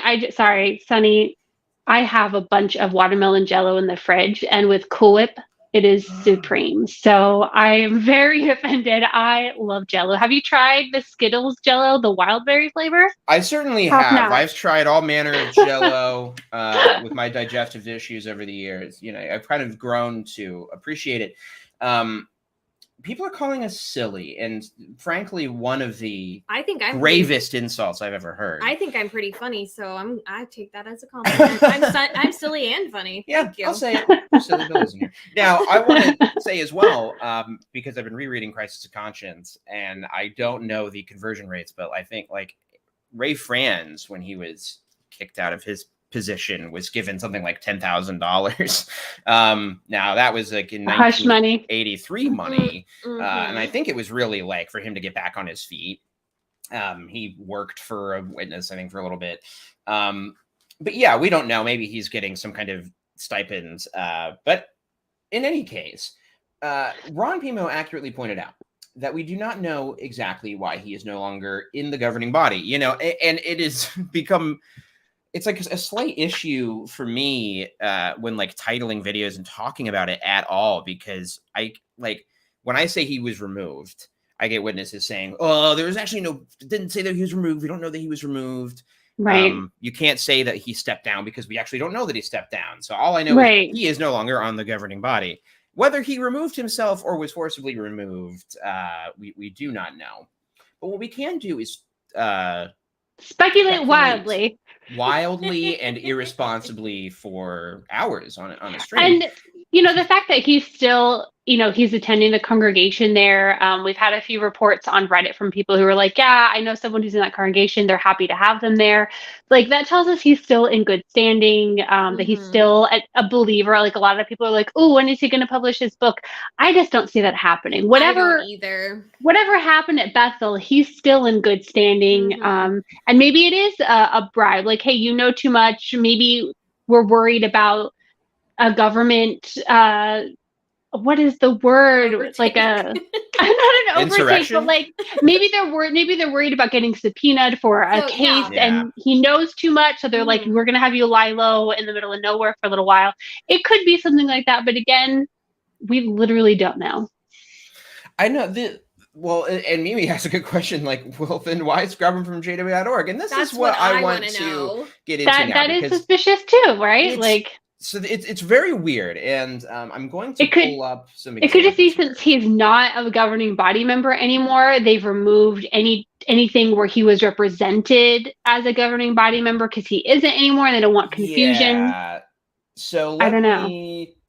I have a bunch of watermelon jello in the fridge, and with Cool Whip, it is supreme. So I am very offended. I love Jello. Have you tried the Skittles Jello, the wild berry flavor? I certainly have. I've tried all manner of Jello with my digestive issues over the years. I've kind of grown to appreciate it. People are calling us silly, and frankly, one of the gravest insults I've ever heard. I think I'm pretty funny, so I take that as a compliment. I'm silly and funny. Yeah, thank you. I'll say it. Silly Billy's in here. Now, I want to say as well, because I've been rereading Crisis of Conscience, and I don't know the conversion rates, but I think like Ray Franz, when he was kicked out of his position was given something like $10,000. Now that was like in Hush money. 1983 money. Mm-hmm. And I think it was really like for him to get back on his feet. He worked for a witness, I think, for a little bit. But yeah, we don't know. Maybe he's getting some kind of stipends. But in any case, Ron Pimo accurately pointed out that we do not know exactly why he is no longer in the governing body, you know, and it has become, it's like a slight issue for me when like titling videos and talking about it at all, because I like when I say he was removed, I get witnesses saying, oh, there was actually didn't say that he was removed. We don't know that he was removed. Right. You can't say that he stepped down because we actually don't know that he stepped down. So all I know is he is no longer on the governing body. Whether he removed himself or was forcibly removed, we do not know. But what we can do is speculate wildly and irresponsibly for hours on a stream. And you know, the fact that he's still, you know, he's attending the congregation there. We've had a few reports on Reddit from people who are like, yeah, I know someone who's in that congregation. They're happy to have them there. Like, that tells us he's still in good standing, that he's still a believer. Like, a lot of people are like, oh, when is he going to publish his book? I just don't see that happening. Whatever happened at Bethel, he's still in good standing. And maybe it is a bribe. Like, hey, you know too much. Maybe we're worried about a government, what is the word? Overtake. Like not an overtake, but like maybe they're worried about getting subpoenaed for a case, and he knows too much, so they're like, we're gonna have you lie low in the middle of nowhere for a little while. It could be something like that, but again, we literally don't know. I know well, and Mimi has a good question, like, well, then why scrub him from JW.org? And that's is what I want to get into now. That is suspicious too, right? Like, so it's very weird, and I'm going to pull up some examples. It could just be since he's not a governing body member anymore, they've removed anything where he was represented as a governing body member because he isn't anymore, and they don't want confusion. Yeah. So I don't know.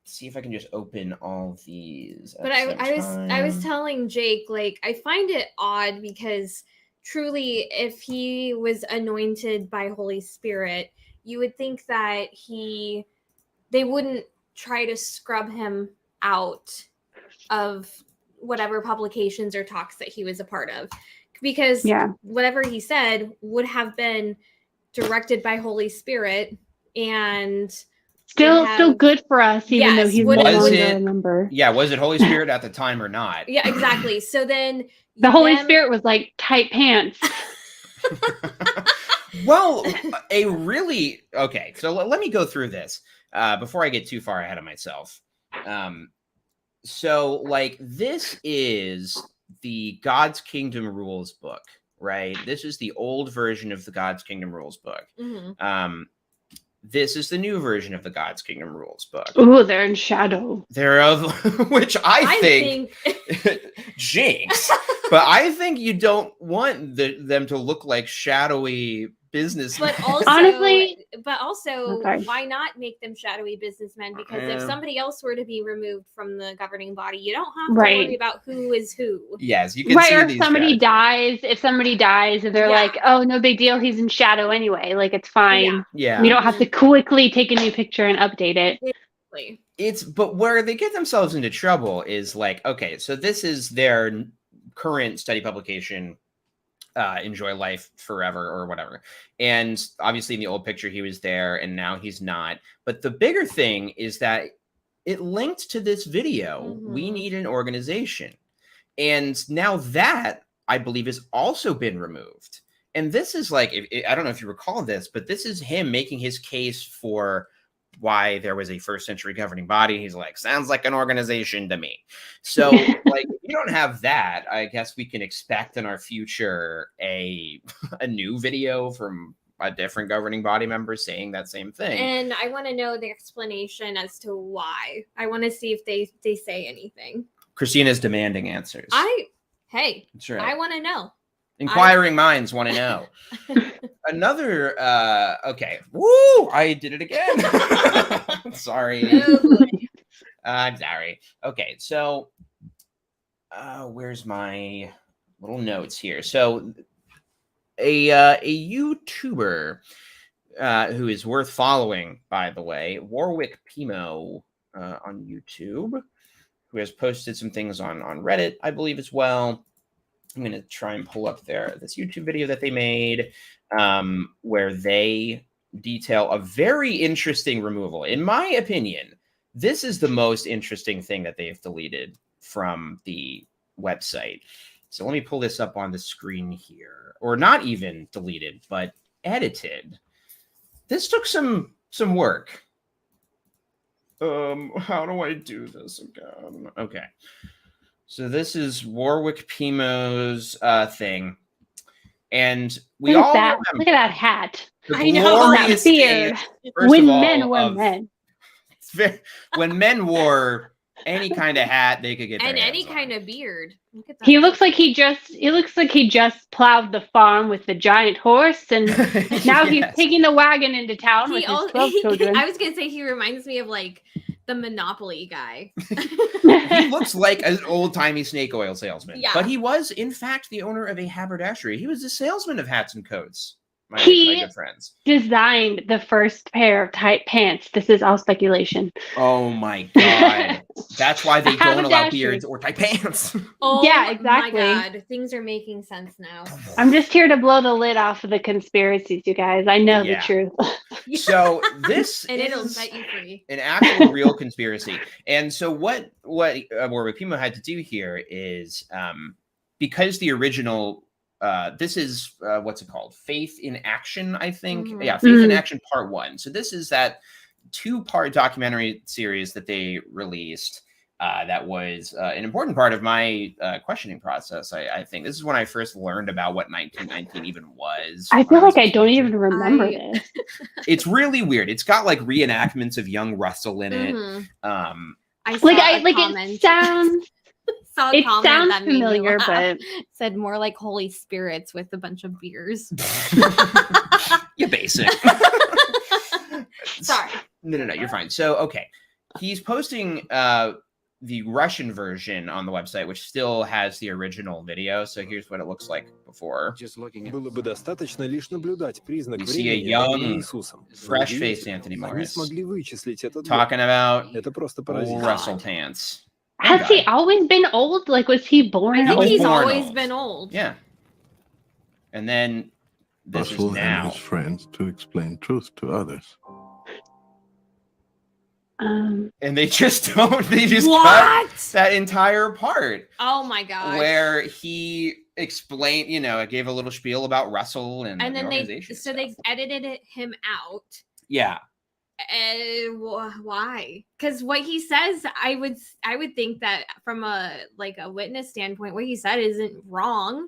See if I can just open all these. But I was telling Jake, like, I find it odd because truly, if he was anointed by Holy Spirit, you would think that they wouldn't try to scrub him out of whatever publications or talks that he was a part of, because whatever he said would have been directed by Holy Spirit and still good for us, even though he's no longer a member. Yeah, was it Holy Spirit at the time or not? Yeah, exactly. So then the Holy Spirit was like tight pants. Well, okay. So let me go through this before I get too far ahead of myself. So like, this is the God's Kingdom Rules book, right? This is the old version of the God's Kingdom Rules book. This is the new version of the God's Kingdom Rules book. Ooh, they're in shadow. They're of which I think jinx. But I think you don't want them to look like shadowy businessmen. But also, honestly, why not make them shadowy businessmen? Because if somebody else were to be removed from the governing body, you don't have to worry about who is who. Yes, you can see or if somebody dies, and they're like, oh, no big deal, he's in shadow anyway, like, it's fine. Yeah. We don't have to quickly take a new picture and update it. Exactly. But where they get themselves into trouble is like, okay, so this is their current study publication, Enjoy Life Forever or whatever. And obviously in the old picture he was there and now he's not. But the bigger thing is that it linked to this video. We need an organization. And now that, I believe, has also been removed. And this is like, I don't know if you recall this, but this is him making his case for why there was a first century governing body. He's like, sounds like an organization to me. So like, if you don't have that, I guess we can expect in our future a new video from a different governing body member saying that same thing. And I want to know the explanation as to why. I want to see if they say anything. Christina's demanding answers. That's right. I want to know. Inquiring minds want to know. Another, okay. Woo! I did it again. Sorry. I'm sorry. Okay, so where's my little notes here? So a YouTuber who is worth following, by the way, Warwick Pimo on YouTube, who has posted some things on Reddit, I believe, as well. I'm going to try and pull up this YouTube video that they made where they detail a very interesting removal. In my opinion, this is the most interesting thing that they've deleted from the website. So let me pull this up on the screen here, or not even deleted, but edited. This took some work. How do I do this again? Okay. So this is Warwick Pimo's thing. And we all remember, look at that hat. I know that beard. When men were men. When men wore any kind of hat, they could get and any kind of beard. Look at that. He looks like he just plowed the farm with the giant horse, and now he's taking the wagon into town with his 12 children. I was gonna say he reminds me of like the Monopoly guy. He looks like an old-timey snake oil salesman. Yeah. But he was, in fact, the owner of a haberdashery. He was a salesman of hats and coats. My good friends. Designed the first pair of tight pants. This is all speculation. Oh my god. That's why they don't allow beards or tight pants. Oh yeah, exactly. My god. Things are making sense now. I'm just here to blow the lid off of the conspiracies, you guys. I know the truth. So this and it'll is set you free. An actual real conspiracy. And so what Warwick Pimo had to do here is because the original this is what's it called? Faith in Action, I think. Mm-hmm. Yeah, Faith in Action Part 1. So this is that 2-part documentary series that they released that was an important part of my questioning process. I think this is when I first learned about what 1919 even was. I feel like I don't even remember this. It's really weird. It's got like reenactments of young Russell in it. Mm-hmm. It sounds. It sounds familiar, but said more like Holy Spirits with a bunch of beers. You're basic. Sorry. No, you're fine. So, okay. He's posting the Russian version on the website, which still has the original video. So here's what it looks like before. Just looking at you see a young, fresh-faced Anthony Morris talking about Russell Tance. Has he always been old? Like, was he born old? I think he's always been old. Yeah. And then this Russell is now. and his friends to explain truth to others. And they just don't. They just cut that entire part. Oh my god! Where he explained, gave a little spiel about Russell and then they edited him out. Yeah. Why? Because what he says, I would think that from a witness standpoint, what he said isn't wrong.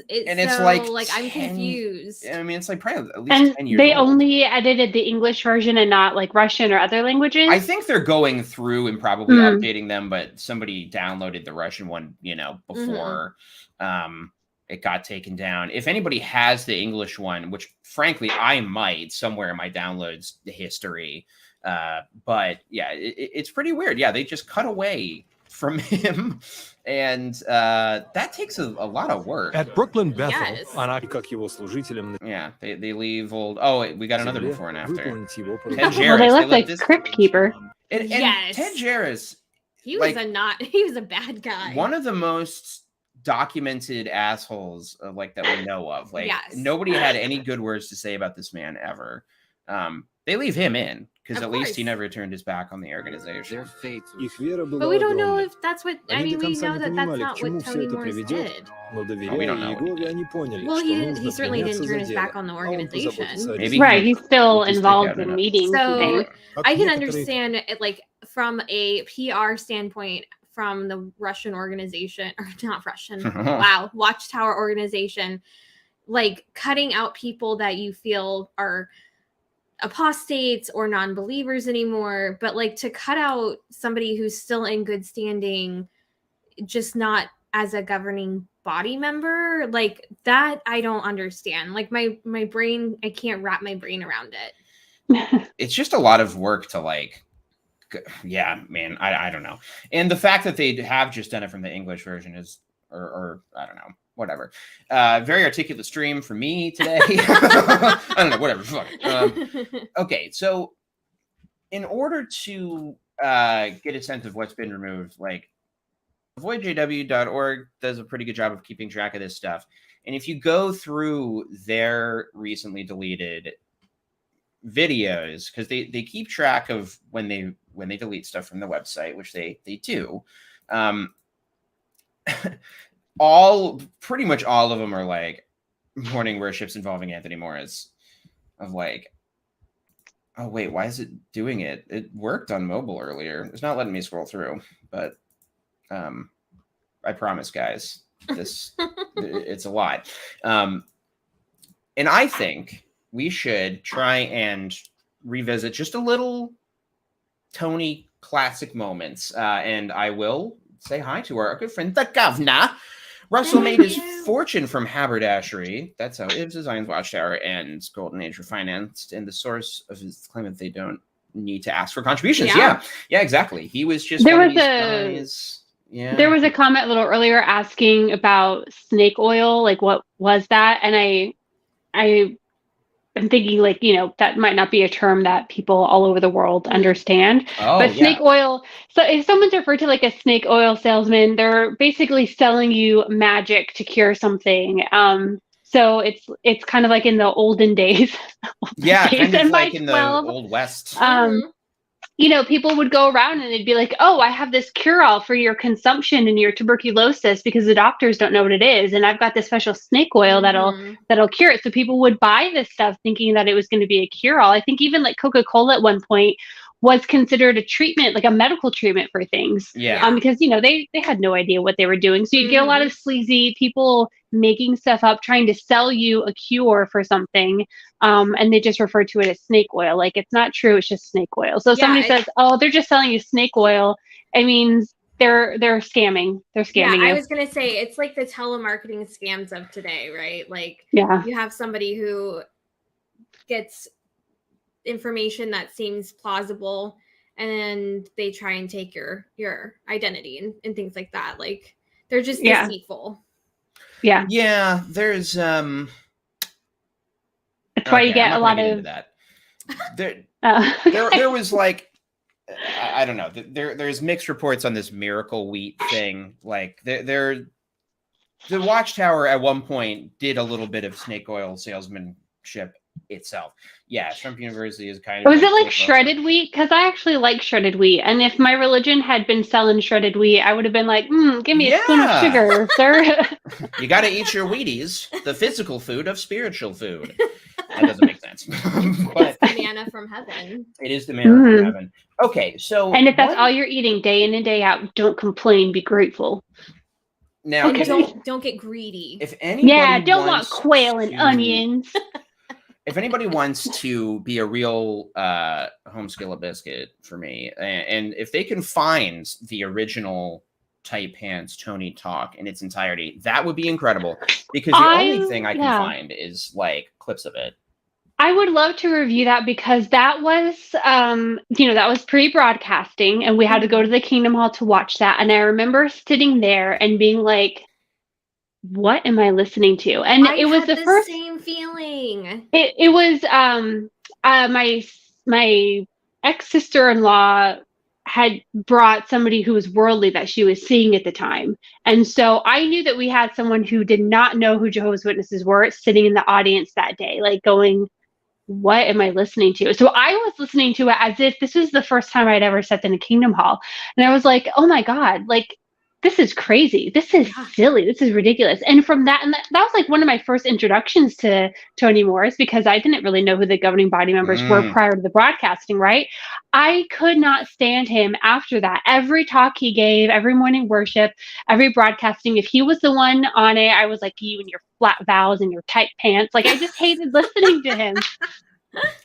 It's like I'm confused. I mean, it's like probably at least 10 years they old. only edited the English version and not like Russian or other languages. I think they're going through and probably updating them, but somebody downloaded the Russian one, before it got taken down. If anybody has the English one, which frankly I might somewhere in my downloads history, but yeah, it's pretty weird. Yeah, they just cut away from him, and that takes a lot of work. At Brooklyn Bethel, yes. Yeah, they leave old. Oh, wait, we got another before and after. Ted Jarrus, well, they left the crypt keeper. And yes. Ted Jarrus, he was he was a bad guy. One of the most documented assholes that we know of. Nobody had any good words to say about this man ever. They leave him in because at least he never turned his back on the organization. But we don't know if that's what. I mean, we know that that's not what Tony Morris did. We don't know. Well, he certainly didn't turn his back on the organization. Maybe he's still involved in meetings. So I can understand it, from a PR standpoint. From the Russian organization, or not Russian, Watchtower organization, cutting out people that you feel are apostates or non-believers anymore, but to cut out somebody who's still in good standing, just not as a governing body member, that I don't understand. My brain, I can't wrap my brain around it. It's just a lot of work to yeah, man, I don't know. And the fact that they have just done it from the English version or I don't know, whatever. Very articulate stream for me today. I don't know, whatever. Fuck it. Okay, so in order to get a sense of what's been removed, like avoidjw.org does a pretty good job of keeping track of this stuff. And if you go through their recently deleted videos, because they keep track of when they delete stuff from the website, which they do. Pretty much all of them are like morning worships involving Anthony Morris. Of like, oh wait, why is it doing it? It worked on mobile earlier. It's not letting me scroll through, but I promise, guys, this it's a lot. And I think we should try and revisit just a little Tony classic moments. And I will say hi to our good friend, the governor. Russell made his fortune from haberdashery. That's how Ibs Designs Watchtower and Golden Age were financed. And the source of his claim that they don't need to ask for contributions. Yeah, exactly. He was just one of these guys. Yeah. There was a comment a little earlier asking about snake oil, like what was that? And I'm thinking, like, that might not be a term that people all over the world understand. But snake oil, so if someone's referred to like a snake oil salesman, they're basically selling you magic to cure something. So it's kind of like in the olden days. Kind of like in the Old West. People would go around and they'd be like, oh, I have this cure-all for your consumption and your tuberculosis because the doctors don't know what it is. And I've got this special snake oil that'll cure it. So people would buy this stuff thinking that it was going to be a cure-all. I think even like Coca-Cola at one point was considered a treatment, like a medical treatment for things. Yeah. Because, they had no idea what they were doing. So you'd get a lot of sleazy people making stuff up, trying to sell you a cure for something. And they just refer to it as snake oil. Like, it's not true. It's just snake oil. So somebody says, oh, they're just selling you snake oil. It means they're scamming. They're scamming you. I was going to say, it's like the telemarketing scams of today, right? Like, you have somebody who gets information that seems plausible, and then they try and take your identity and things like that. Like, they're just deceitful. Yeah, there's that's why you get a lot of that. There was like, I don't know. There's mixed reports on this miracle wheat thing. Like, the Watchtower at one point did a little bit of snake oil salesmanship itself. Yeah, Trump University is kind of. Was it like shredded wheat? Because I actually like shredded wheat, and if my religion had been selling shredded wheat, I would have been like, give me a spoon of sugar, sir. You got to eat your Wheaties, the physical food of spiritual food. That doesn't make sense. But it's the manna from heaven. It is the manna from heaven. Okay, so and if that's all you're eating day in and day out, don't complain. Be grateful. Now, don't get greedy. If anybody don't want quail and onions. If anybody wants to be a real home skillet biscuit for me, and if they can find the original Tight Pants Tony talk in its entirety, that would be incredible. Because the only thing I can find is like clips of it. I would love to review that because that was, that was pre-broadcasting, and we had to go to the Kingdom Hall to watch that. And I remember sitting there and being like, what am I listening to? And it was the first same feeling. It was my ex-sister-in-law had brought somebody who was worldly that she was seeing at the time. And so I knew that we had someone who did not know who Jehovah's Witnesses were sitting in the audience that day, like going, what am I listening to? So I was listening to it as if this was the first time I'd ever sat in a Kingdom Hall. And I was like, oh my God, like, this is crazy. This is silly. This is ridiculous. And from that, that was like one of my first introductions to Tony Morris, because I didn't really know who the governing body members were prior to the broadcasting, right? I could not stand him after that. Every talk he gave, every morning worship, every broadcasting, if he was the one on it, I was like, you and your flat vowels and your tight pants. Like, I just hated listening to him.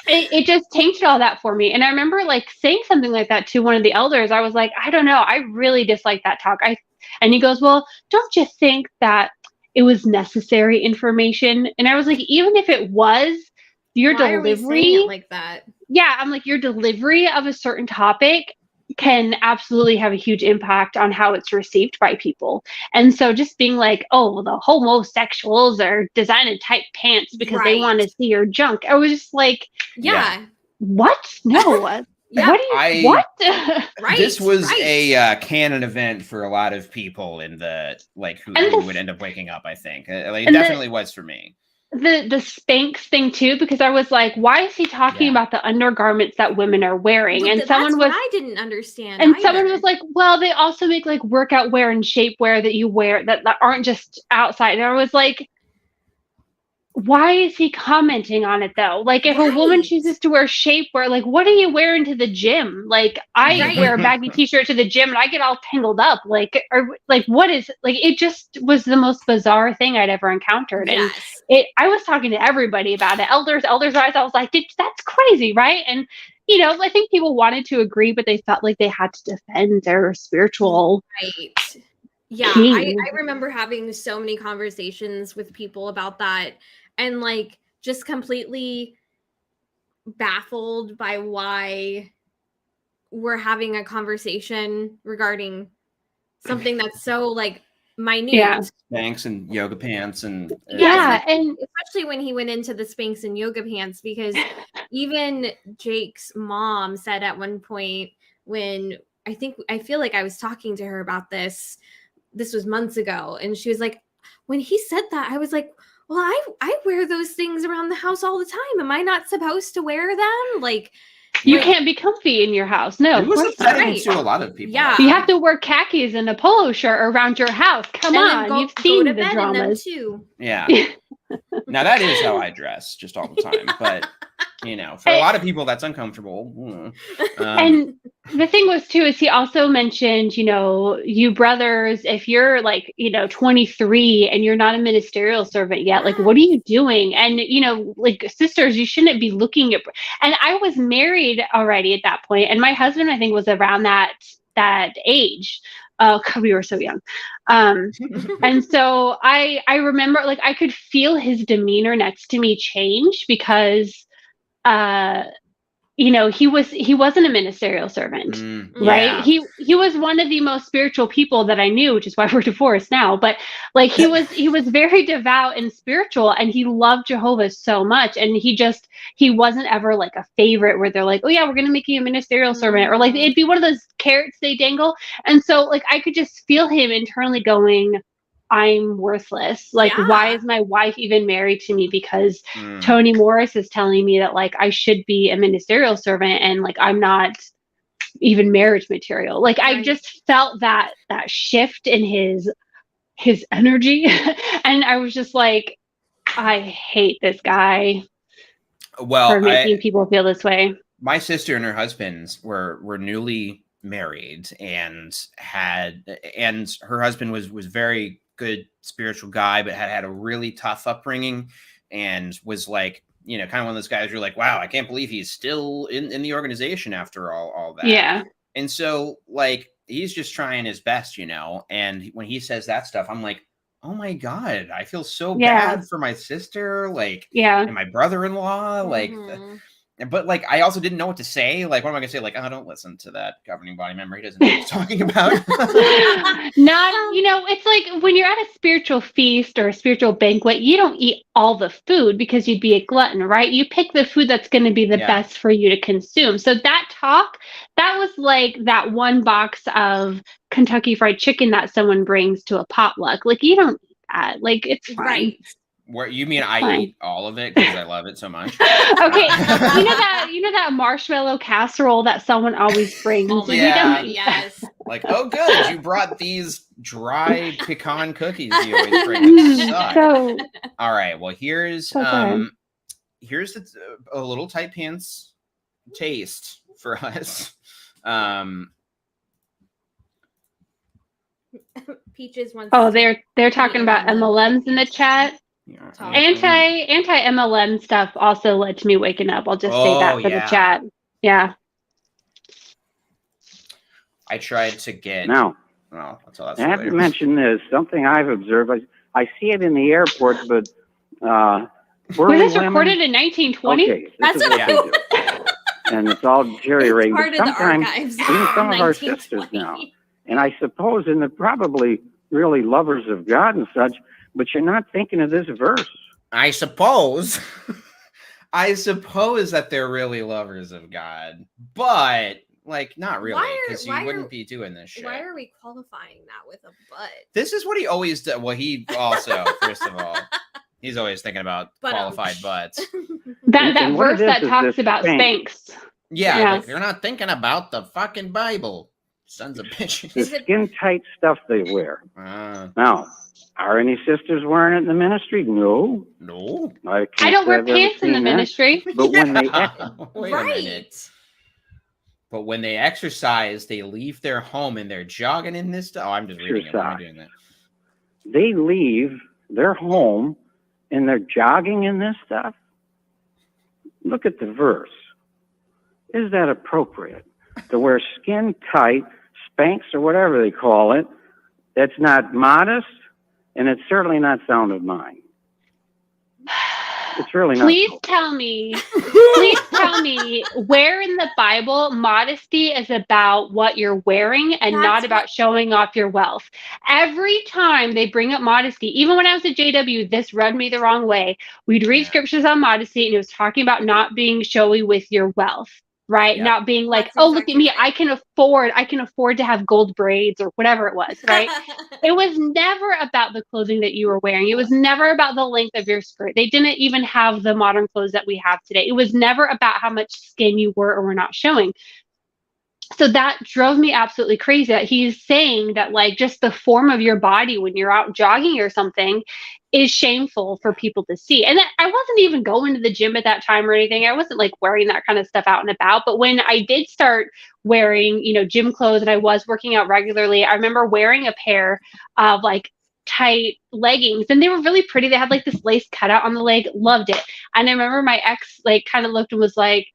It just tainted all that for me. And I remember like saying something like that to one of the elders. I was like, I don't know. I really dislike that talk. And he goes, well, don't you think that it was necessary information? And I was like, even if it was, your delivery are we saying it like that? Yeah, I'm like, your delivery of a certain topic can absolutely have a huge impact on how it's received by people. And so just being like, oh, the homosexuals are designing tight pants because they want to see your junk. I was just like, Yeah. what? No. Yeah. What? What? Right. This was a canon event for a lot of people in the who would end up waking up. I think it definitely was for me. The Spanx thing too, because I was like, why is he talking about the undergarments that women are wearing? And someone was, I didn't understand. And someone was like, well, they also make like workout wear and shapewear that you wear that aren't just outside. And I was like, why is he commenting on it though? Like, if a woman chooses to wear shapewear, like, what are you wearing to the gym? Like, I wear a baggy t-shirt to the gym and I get all tangled up. Like, or like, what is, like, it just was the most bizarre thing I'd ever encountered. And I was talking to everybody about it. Elders, eyes. I was like, that's crazy, right? And you know, I think people wanted to agree, but they felt like they had to defend their spiritual. Right. Yeah, I remember having so many conversations with people about that, and like just completely baffled by why we're having a conversation regarding something that's so like minute. Yeah. Spanx and yoga pants and and especially when he went into the Spanx and yoga pants, because even Jake's mom said at one point, when I feel like I was talking to her about this was months ago, and she was like, when he said that, I was like, well, I wear those things around the house all the time. Am I not supposed to wear them? Like, you can't be comfy in your house. No, it was upsetting to a lot of people. Yeah, you have to wear khakis and a polo shirt around your house. Come on, you've seen the dramas too. Yeah. Now that is how I dress, just all the time. But you know, for a lot of people, that's uncomfortable. And the thing was too, is he also mentioned, you know, you brothers, if you're like, you know, 23 and you're not a ministerial servant yet, like, what are you doing? And, you know, like, sisters, you shouldn't be looking at, and I was married already at that point, and my husband, I think, was around that age. Oh God, we were so young. And so I remember, like, I could feel his demeanor next to me change because you know, he wasn't a ministerial servant, right? He was one of the most spiritual people that I knew, which is why we're divorced now. But like, he was very devout and spiritual, and he loved Jehovah so much. And he wasn't ever like a favorite where they're like, oh yeah, we're going to make you a ministerial servant, or like, it'd be one of those carrots they dangle. And so like, I could just feel him internally going, I'm worthless. Like, why is my wife even married to me? Because Toni Morris is telling me that like I should be a ministerial servant, and like I'm not even marriage material. Like, I just felt that shift in his energy, and I was just like, I hate this guy. Well, for making people feel this way. My sister and her husband were newly married, and her husband was very good spiritual guy, but had a really tough upbringing, and was like, you know, kind of one of those guys you're like, wow, I can't believe he's still in the organization after all that. Yeah. And so like, he's just trying his best, you know, and when he says that stuff, I'm like, oh my God, I feel so bad for my sister, like, and my brother-in-law, like, but like, I also didn't know what to say. Like, what am I gonna say? Like, oh, don't listen to that governing body member. He doesn't know what he's talking about. Not, you know, it's like when you're at a spiritual feast or a spiritual banquet, you don't eat all the food because you'd be a glutton, right? You pick the food that's going to be the best for you to consume. So that talk, that was like that one box of Kentucky Fried Chicken that someone brings to a potluck. Like, you don't eat that. Like, it's fine. Right. Where you mean I eat all of it because I love it so much? Okay, you know that marshmallow casserole that someone always brings. Oh yes. Like, oh, good, you brought these dry pecan cookies you always bring. That suck. So, all right, well, here's a little tight pants taste for us. Peaches wants. Oh, they're talking about MLMs in the chat. Anti MLM stuff also led to me waking up. I'll just say that for the chat. Yeah. I tried to get now. Oh, that's I have to mention this. Something I've observed. I see it in the airport, but was this recorded in 1920? Okay, that's what I do. and it's all jerry-rigged. Part But of the sometimes archives. even some of our sisters now, and I suppose, and they're probably really lovers of God and such, but you're not thinking of this verse. I suppose. I suppose that they're really lovers of God, but like not really, because you wouldn't be doing this shit. Why are we qualifying that with a but? This is what he always does. Well, he also, first of all, he's always thinking about qualified butts. That And what verse it is that talks this about Spanx. Yeah, Yeah. like, you're not thinking about the fucking Bible, sons of bitches. The skin-tight stuff they wear. Uh, Now, are any sisters wearing it in the ministry? No. no. I I don't wear can't say I've ever pants in the seen that. ministry. But when they Wait a minute. But when they exercise, they leave their home and they're jogging in this. Oh, I'm just reading it. I'm doing that. they leave their home and they're jogging in this stuff, look at the verse. Is that appropriate to wear skin tight Spanx or whatever they call it? That's not modest, and it's certainly not sound of mind. It's really not. Please tell me where in the Bible modesty is about what you're wearing and not about showing off your wealth. Every time they bring up modesty, even when I was at JW, this rubbed me the wrong way. We'd read scriptures on modesty and it was talking about not being showy with your wealth. Right? Yeah. Not being like, oh, look at me. I can afford to have gold braids or whatever it was. Right? It was never about the clothing that you were wearing. It was never about the length of your skirt. They didn't even have the modern clothes that we have today. It was never about how much skin you were or were not showing. So that drove me absolutely crazy that he's saying that like just the form of your body when you're out jogging or something is shameful for people to see. And I wasn't even going to the gym at that time or anything. I wasn't like wearing that kind of stuff out and about. But when I did start wearing, gym clothes and I was working out regularly, I remember wearing a pair of like tight leggings and they were really pretty. They had like this lace cutout on the leg. Loved it. And I remember my ex like kind of looked and was like,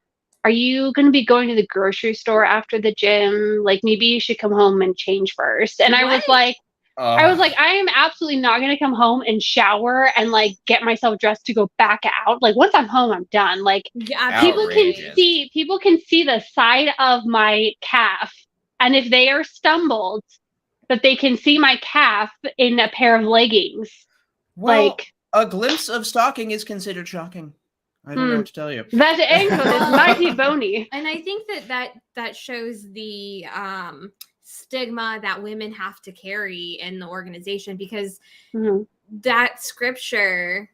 are you going to be going to the grocery store after the gym? Like maybe you should come home and change first. And I was like, I am absolutely not going to come home and shower and like get myself dressed to go back out. Like once I'm home, I'm done. Like people can see the side of my calf. And if they are stumbled, that they can see my calf in a pair of leggings. Well, like a glimpse of stocking is considered shocking. I don't know what to tell you. That ankle is mighty bony. And I think that shows the stigma that women have to carry in the organization because that scripture.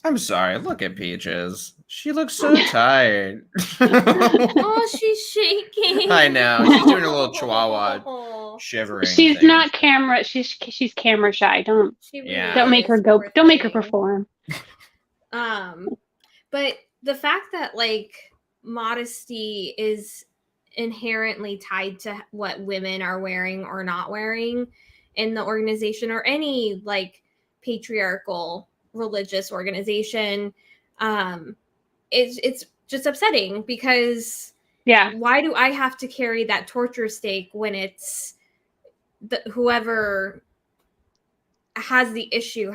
I'm sorry. Look at Peaches. She looks so tired. Oh, she's shaking. I know. She's doing a little chihuahua shivering. She's not camera. She's camera shy. Don't make her go. Don't make her perform. But the fact that like modesty is inherently tied to what women are wearing or not wearing in the organization or any like patriarchal religious organization, it's just upsetting because why do I have to carry that torture stake when it's whoever has the issue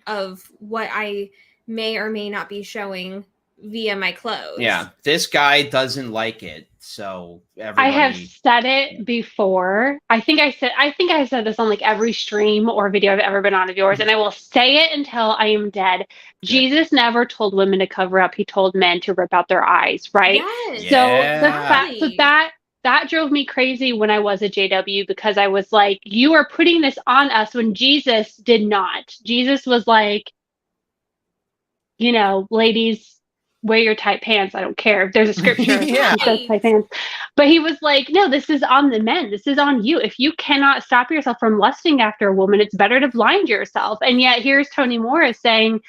of what I may or may not be showing via my clothes. Yeah, this guy doesn't like it, so everybody... I have said it before. I think I said this on like every stream or video I've ever been on of yours, and I will say it until I am dead. Yeah. Jesus never told women to cover up. He told men to rip out their eyes, right? Yes. So that drove me crazy when I was at JW because I was like, you are putting this on us when Jesus did not. Jesus was like, ladies, wear your tight pants. I don't care if there's a scripture that says tight pants. But he was like, no, this is on the men. This is on you. If you cannot stop yourself from lusting after a woman, it's better to blind yourself. And yet here's Toni Morris saying,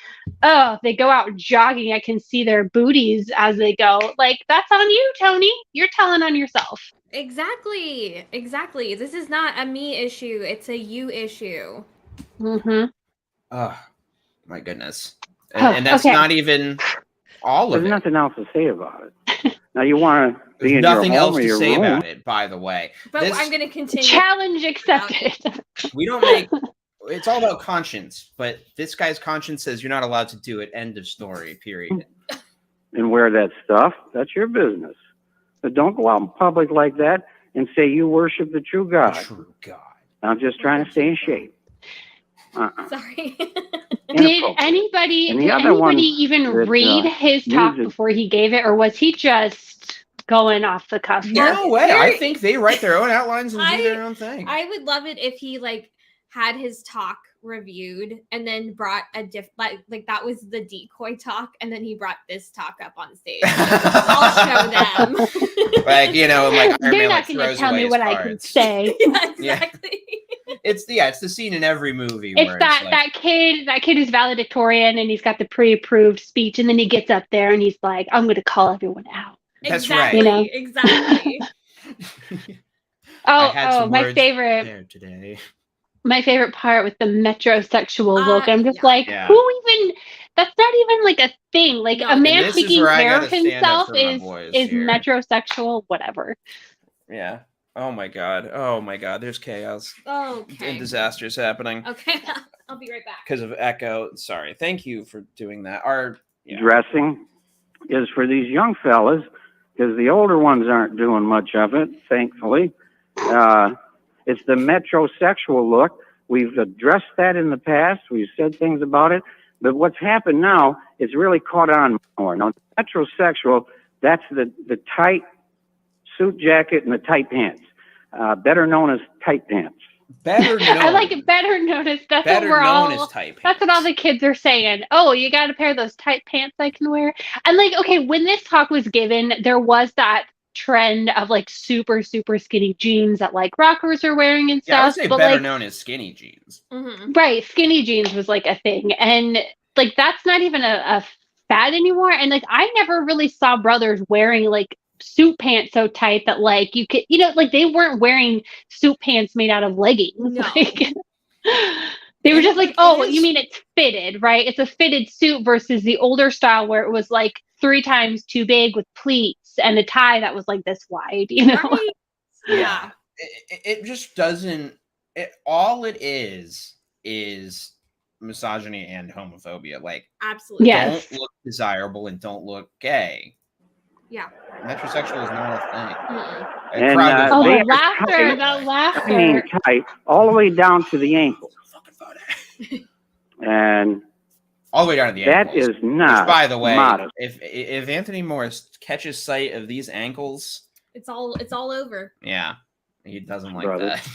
oh, they go out jogging. I can see their booties as they go. Like, that's on you, Toni. You're telling on yourself. Exactly. This is not a me issue. It's a you issue. Mm-hmm. Oh, my goodness. And that's not even all of it. There's nothing else to say about it. Now you want to be in nothing your home else or to your say room. about it, by the way. But I'm going to continue. Challenge accepted. We don't make... It's all about conscience, but this guy's conscience says you're not allowed to do it. End of story, period. and wear that stuff, that's your business. But don't go out in public like that and say you worship the true God. True God. I'm just trying to stay in shape. Sorry. Did anybody even read his talk before he gave it, or was he just going off the cuff? No way. I think they write their own outlines and do their own thing. I would love it if he like had his talk reviewed and then brought a like that was the decoy talk, and then he brought this talk up on stage. I'll show them. Like, you know, like Iron they're Man, not like, going to tell me what cards. I can say. Yeah, exactly. It's the scene in every movie. It's where that that kid is valedictorian and he's got the pre-approved speech, and then he gets up there and he's like, "I'm going to call everyone out." That's exactly, right. You know? Exactly. My favorite there today. My favorite part with the metrosexual look. I'm just yeah. like, Yeah. who even? That's not even like a thing. Like No, a man this is taking where I care gotta of stand up himself for my boys is here. metrosexual. Whatever. Yeah. Oh my god. Oh my god. There's chaos Okay. and disasters happening Okay. I'll be right back. because of echo. Sorry. Thank you for doing that. Dressing is for these young fellas, because the older ones aren't doing much of it, thankfully. It's the metrosexual look. We've addressed that in the past. We've said things about it. But what's happened now is really caught on more. Now, metrosexual, that's the tight suit jacket and the tight pants, better known as tight pants. Better known. I like it. Better notice. That's Better what we're known all. as tight That's what all the kids are saying. Oh, you got a pair of those tight pants I can wear. And like, okay, when this talk was given, there was that trend of like super skinny jeans that like rockers are wearing and Yeah, I would stuff. say But better like, known as skinny jeans. Mm-hmm. right, skinny jeans was like a thing, and like that's not even a fad anymore. And like, I never really saw brothers wearing like suit pants so tight that like you could, you know, like they weren't wearing suit pants made out of leggings. No. Like, they were just like, It oh, is- you mean it's fitted, right? It's a fitted suit versus the older style where it was like 3 times too big with pleats and a tie that was like this wide, you know? Right? Yeah. It just doesn't. All it is misogyny and homophobia. Like, Absolutely. Yes. don't look desirable and don't look gay. Yeah. Metrosexual is not a thing. Mm-mm. And, crowd Oh, They the are laughter, tight. the laughter. Hanging tight all the way down to the ankle. And All the way down to the that ankles. is not Which, by the way, modest. if Anthony Morris catches sight of these ankles, It's all over. yeah, he doesn't like Brother. that.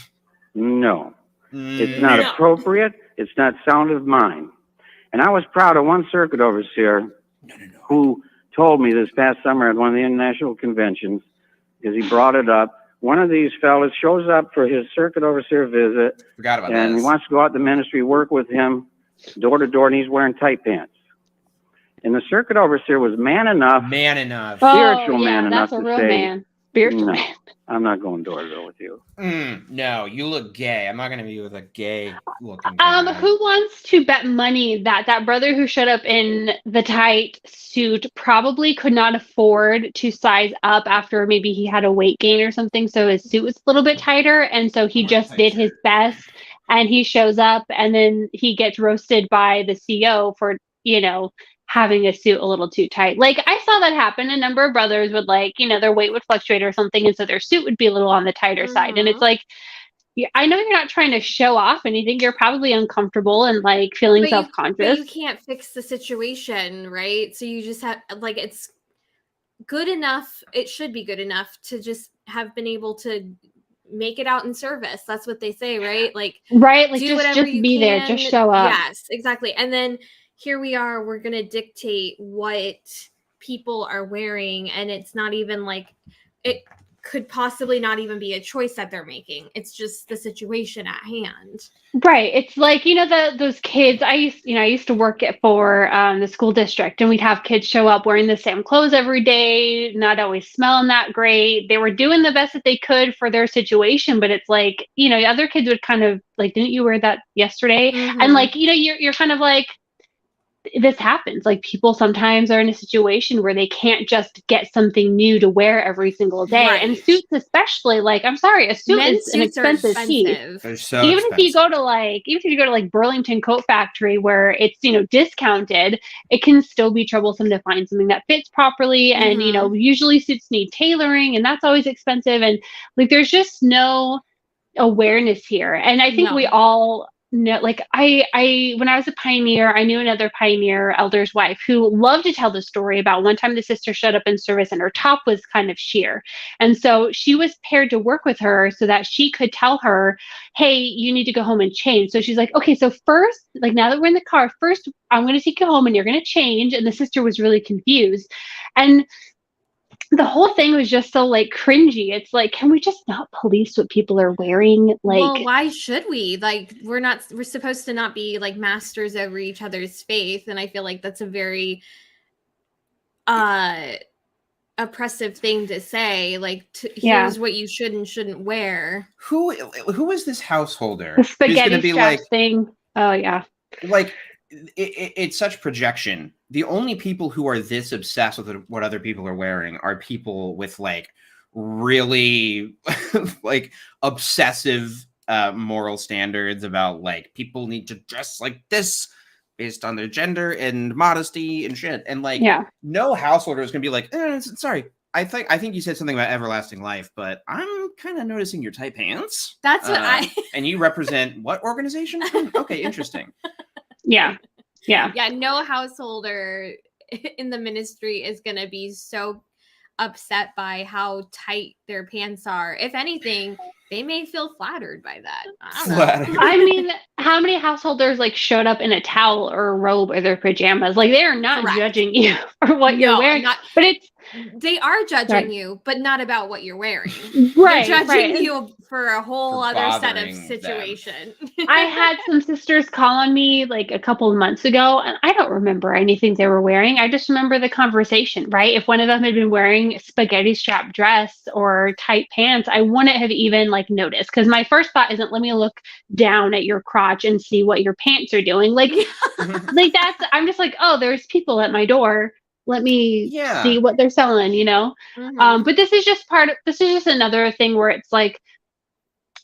No. It's not No. appropriate. It's not sound of mind. And I was proud of one circuit overseer who told me this past summer at one of the international conventions, because he brought it up. One of these fellas shows up for his circuit overseer visit, Forgot about and he this. wants to go out to ministry, work with him door to door, and he's wearing tight pants. And the circuit overseer was man enough. Man enough. Spiritual oh, man yeah, enough that's a to real say, man. Spiritual no. man. I'm not going door to door with you. No, you look gay. I'm not gonna be with a gay looking guy. Who wants to bet money that that brother who showed up in the tight suit probably could not afford to size up after maybe he had a weight gain or something, so his suit was a little bit tighter, and so he just did his best, and he shows up and then he gets roasted by the CO for, you know, having a suit a little too tight. Like, I saw that happen. A number of brothers would, like, you know, their weight would fluctuate or something, and so their suit would be a little on the tighter side. And it's like, I know you're not trying to show off anything. You're probably uncomfortable and like feeling But self-conscious. you can't fix the situation, right? So you just have, like, it's good enough. It should be good enough to just have been able to make it out in service. That's what they say, right? Like, Right? Like, do just whatever you be there. can. Just show up. Yes, exactly. And then here we are, we're going to dictate what people are wearing. And it's not even like, it could possibly not even be a choice that they're making. It's just the situation at hand. Right. It's like, you know, those kids, I used to work for the school district, and we'd have kids show up wearing the same clothes every day, not always smelling that great. They were doing the best that they could for their situation, but it's like, you know, other kids would kind of like, didn't you wear that yesterday? Mhm. And like, you know, you're kind of like, this happens. Like, people sometimes are in a situation where they can't just get something new to wear every single day. Right. And suits especially, like, I'm sorry, a suit Men's is an suits are expensive piece. expensive. They're so Even expensive. if you go to like Burlington Coat Factory, where it's, you know, discounted, it can still be troublesome to find something that fits properly. And, you know, usually suits need tailoring, and that's always expensive. And like, there's just no awareness here. And I think we No. all know, like, I when I was a pioneer, I knew another pioneer elder's wife who loved to tell the story about one time the sister showed up in service and her top was kind of sheer. And so she was paired to work with her so that she could tell her, hey, you need to go home and change. So she's like, okay, so first, like, now that we're in the car, first I'm going to take you home and you're going to change. And the sister was really confused. And the whole thing was just so like cringy. It's like, can we just not police what people are wearing? Like, Well, why should we? Like, we're supposed to not be like masters over each other's faith. And I feel like that's a very oppressive thing to say. Like, here's what you should and shouldn't wear. Who is this householder? the who's gonna spaghetti be strap like, thing. Oh yeah. like it's such projection. The only people who are this obsessed with what other people are wearing are people with like really like obsessive moral standards about like people need to dress like this based on their gender and modesty and shit. And like, no householder is gonna be like, sorry, I think you said something about everlasting life, but I'm kind of noticing your tight pants. That's what and you represent what organization? Okay, interesting. Yeah. No householder in the ministry is going to be so upset by how tight their pants are. If anything, they may feel flattered by that. I don't know. I mean, how many householders like showed up in a towel or a robe or their pajamas? Like, they are not judging you for what you're wearing. But they are judging you, but not about what you're wearing. Right. They're judging you for a whole other set of situation. I had some sisters call on me like a couple of months ago, and I don't remember anything they were wearing. I just remember the conversation, right? If one of them had been wearing a spaghetti strap dress or tight pants, I wouldn't have even like noticed, because my first thought isn't, let me look down at your crotch and see what your pants are doing. Like, like that's, I'm just like, oh, there's people at my door. Let me see what they're selling, you know? But this is just another thing where it's like,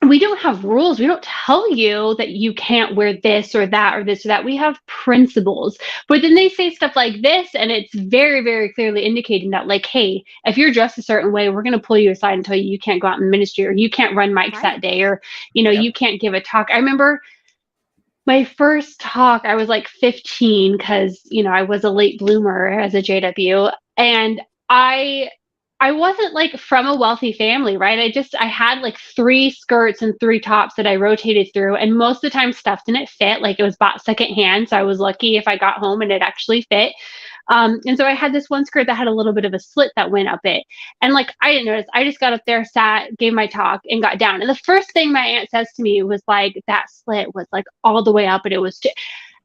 we don't have rules. We don't tell you that you can't wear this or that or this or that. We have principles. But then they say stuff like this, and it's very, very clearly indicating that, like, hey, if you're dressed a certain way, we're going to pull you aside and tell you can't go out in ministry, or you can't run mics that day, or, you know, you can't give a talk. I remember my first talk, I was like 15, because, you know, I was a late bloomer as a JW, and I wasn't like from a wealthy family, right? I had like 3 skirts and 3 tops that I rotated through, and most of the time stuff didn't fit. Like, it was bought secondhand, so I was lucky if I got home and it actually fit. And so I had this one skirt that had a little bit of a slit that went up it. And like, I didn't notice. I just got up there, sat, gave my talk, and got down. And the first thing my aunt says to me was like, that slit was like all the way up, and it was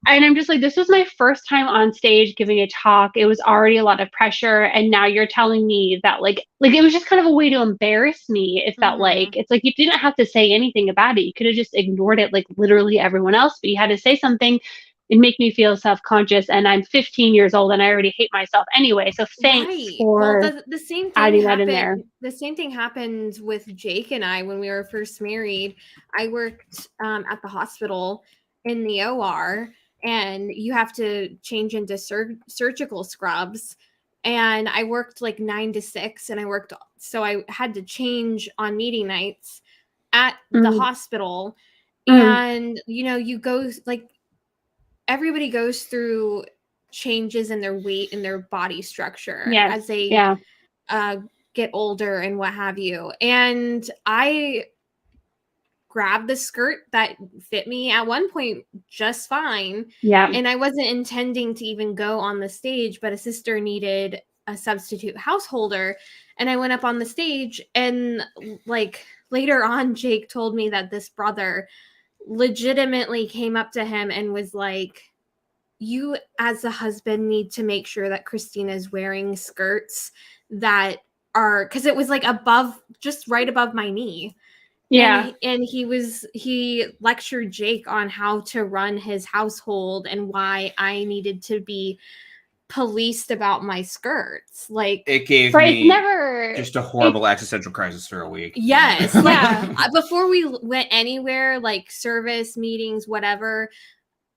and I'm just like, this was my first time on stage giving a talk. It was already a lot of pressure. And now you're telling me that like it was just kind of a way to embarrass me. It felt like, it's like, you didn't have to say anything about it. You could have just ignored it like literally everyone else, but you had to say something and make me feel self-conscious. And I'm 15 years old and I already hate myself anyway. So thanks for the same thing adding that in there. The same thing happened with Jake and I when we were first married. I worked at the hospital in the OR, and you have to change into surgical scrubs. And I worked like 9 to 6, and so I had to change on meeting nights at the hospital. And, you know, you go like, everybody goes through changes in their weight and their body structure as they get older and what have you. And I grabbed the skirt that fit me at one point just fine. And I wasn't intending to even go on the stage, but a sister needed a substitute householder. And I went up on the stage, and like later on, Jake told me that this brother legitimately came up to him and was like, you as a husband need to make sure that Christina is wearing skirts that are, because it was like above, just right above my knee. Yeah. And he lectured Jake on how to run his household and why I needed to be policed about my skirts. Like, It gave Right. It's me never just a horrible existential crisis for a week. yes, Yeah. like before we went anywhere, like service meetings, whatever,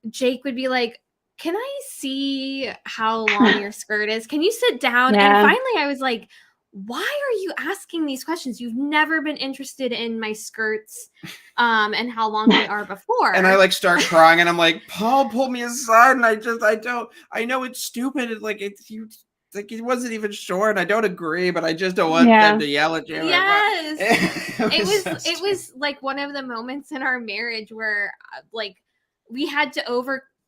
Jake would be like, "Can I see how long your skirt is? Can you sit down?" Yeah. And finally I was like, "Why are you asking these questions? You've never been interested in my skirts and how long they are before." And I like start crying, and I'm like, Paul pulled me aside, and I know it's stupid. It's like it wasn't even short. And I don't agree, but I just don't want them to yell at you. Yes. It It was like one of the moments in our marriage where like we had to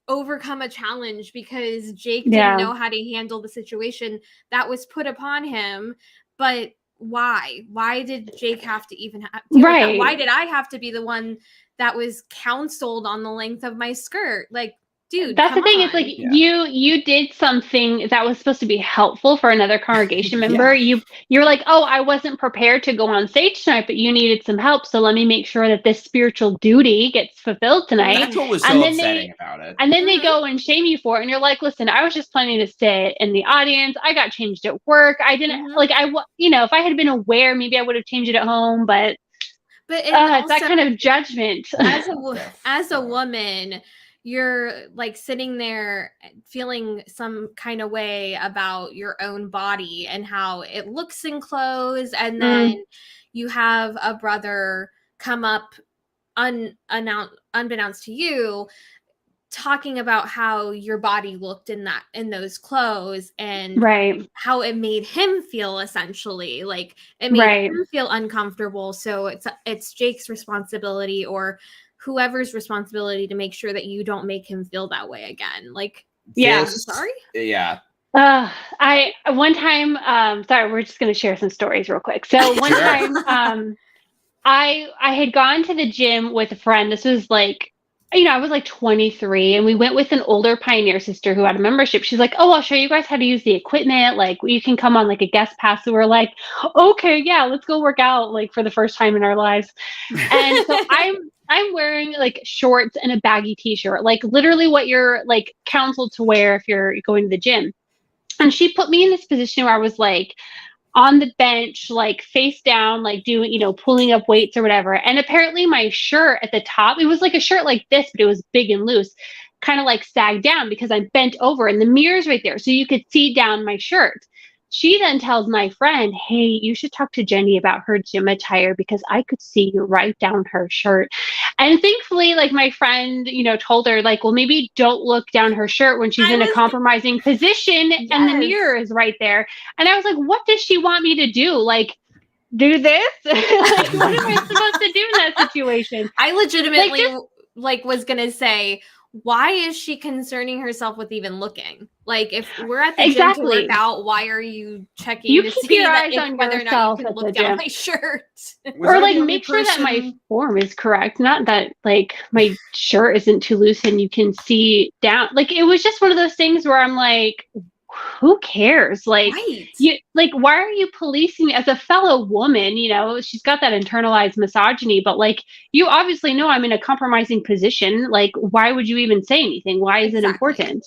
overcome a challenge because Jake didn't know how to handle the situation that was put upon him. But why did Jake have to even deal with that? Why did I have to be the one that was counseled on the length of my skirt? Like, dude, that's the thing. on. It's like you did something that was supposed to be helpful for another congregation member. You're like, oh, I wasn't prepared to go on stage tonight, but you needed some help, so let me make sure that this spiritual duty gets fulfilled tonight. That's what was so upsetting about it. And then they go and shame you for it, and you're like, listen, I was just planning to sit in the audience. I got changed at work. I didn't if I had been aware, maybe I would have changed it at home, but it's that kind of judgment. As a woman, you're like sitting there feeling some kind of way about your own body and how it looks in clothes. And then you have a brother come up unbeknownst to you, talking about how your body looked in those clothes and how it made him feel, essentially. Like, it made him feel uncomfortable. So it's Jake's responsibility, or whoever's responsibility, to make sure that you don't make him feel that way again. Like, I'm sorry. Yeah. I one time, sorry, we're just going to share some stories real quick. So one time, I had gone to the gym with a friend. This was like, I was like 23, and we went with an older Pioneer sister who had a membership. She's like, oh, I'll show you guys how to use the equipment. Like, you can come on like a guest pass. So we're like, okay, yeah, let's go work out, like, for the first time in our lives. And so I'm wearing like shorts and a baggy t-shirt, like literally what you're like counseled to wear if you're going to the gym. And she put me in this position where I was like on the bench, like face down, like doing, pulling up weights or whatever. And apparently my shirt at the top, it was like a shirt like this, but it was big and loose, kind of like sagged down because I'm bent over, and the mirror's right there. So you could see down my shirt. She then tells my friend, hey, you should talk to Jenny about her gym attire because I could see you right down her shirt. And thankfully, like, my friend, told her, like, well, maybe don't look down her shirt when she's in a compromising position and the mirror is right there. And I was like, what does she want me to do? Like, do this? Like, what am I supposed to do in that situation? I legitimately was going to say, why is she concerning herself with even looking? Like, if we're at the gym to work out, why are you checking to see whether or not you can look down my shirt? Or like make sure that my form is correct. Not that like my shirt isn't too loose and you can see down. Like, it was just one of those things where I'm like, who cares? Like, why are you policing me as a fellow woman? She's got that internalized misogyny, but like, you obviously know I'm in a compromising position. Like, why would you even say anything? Why is it important?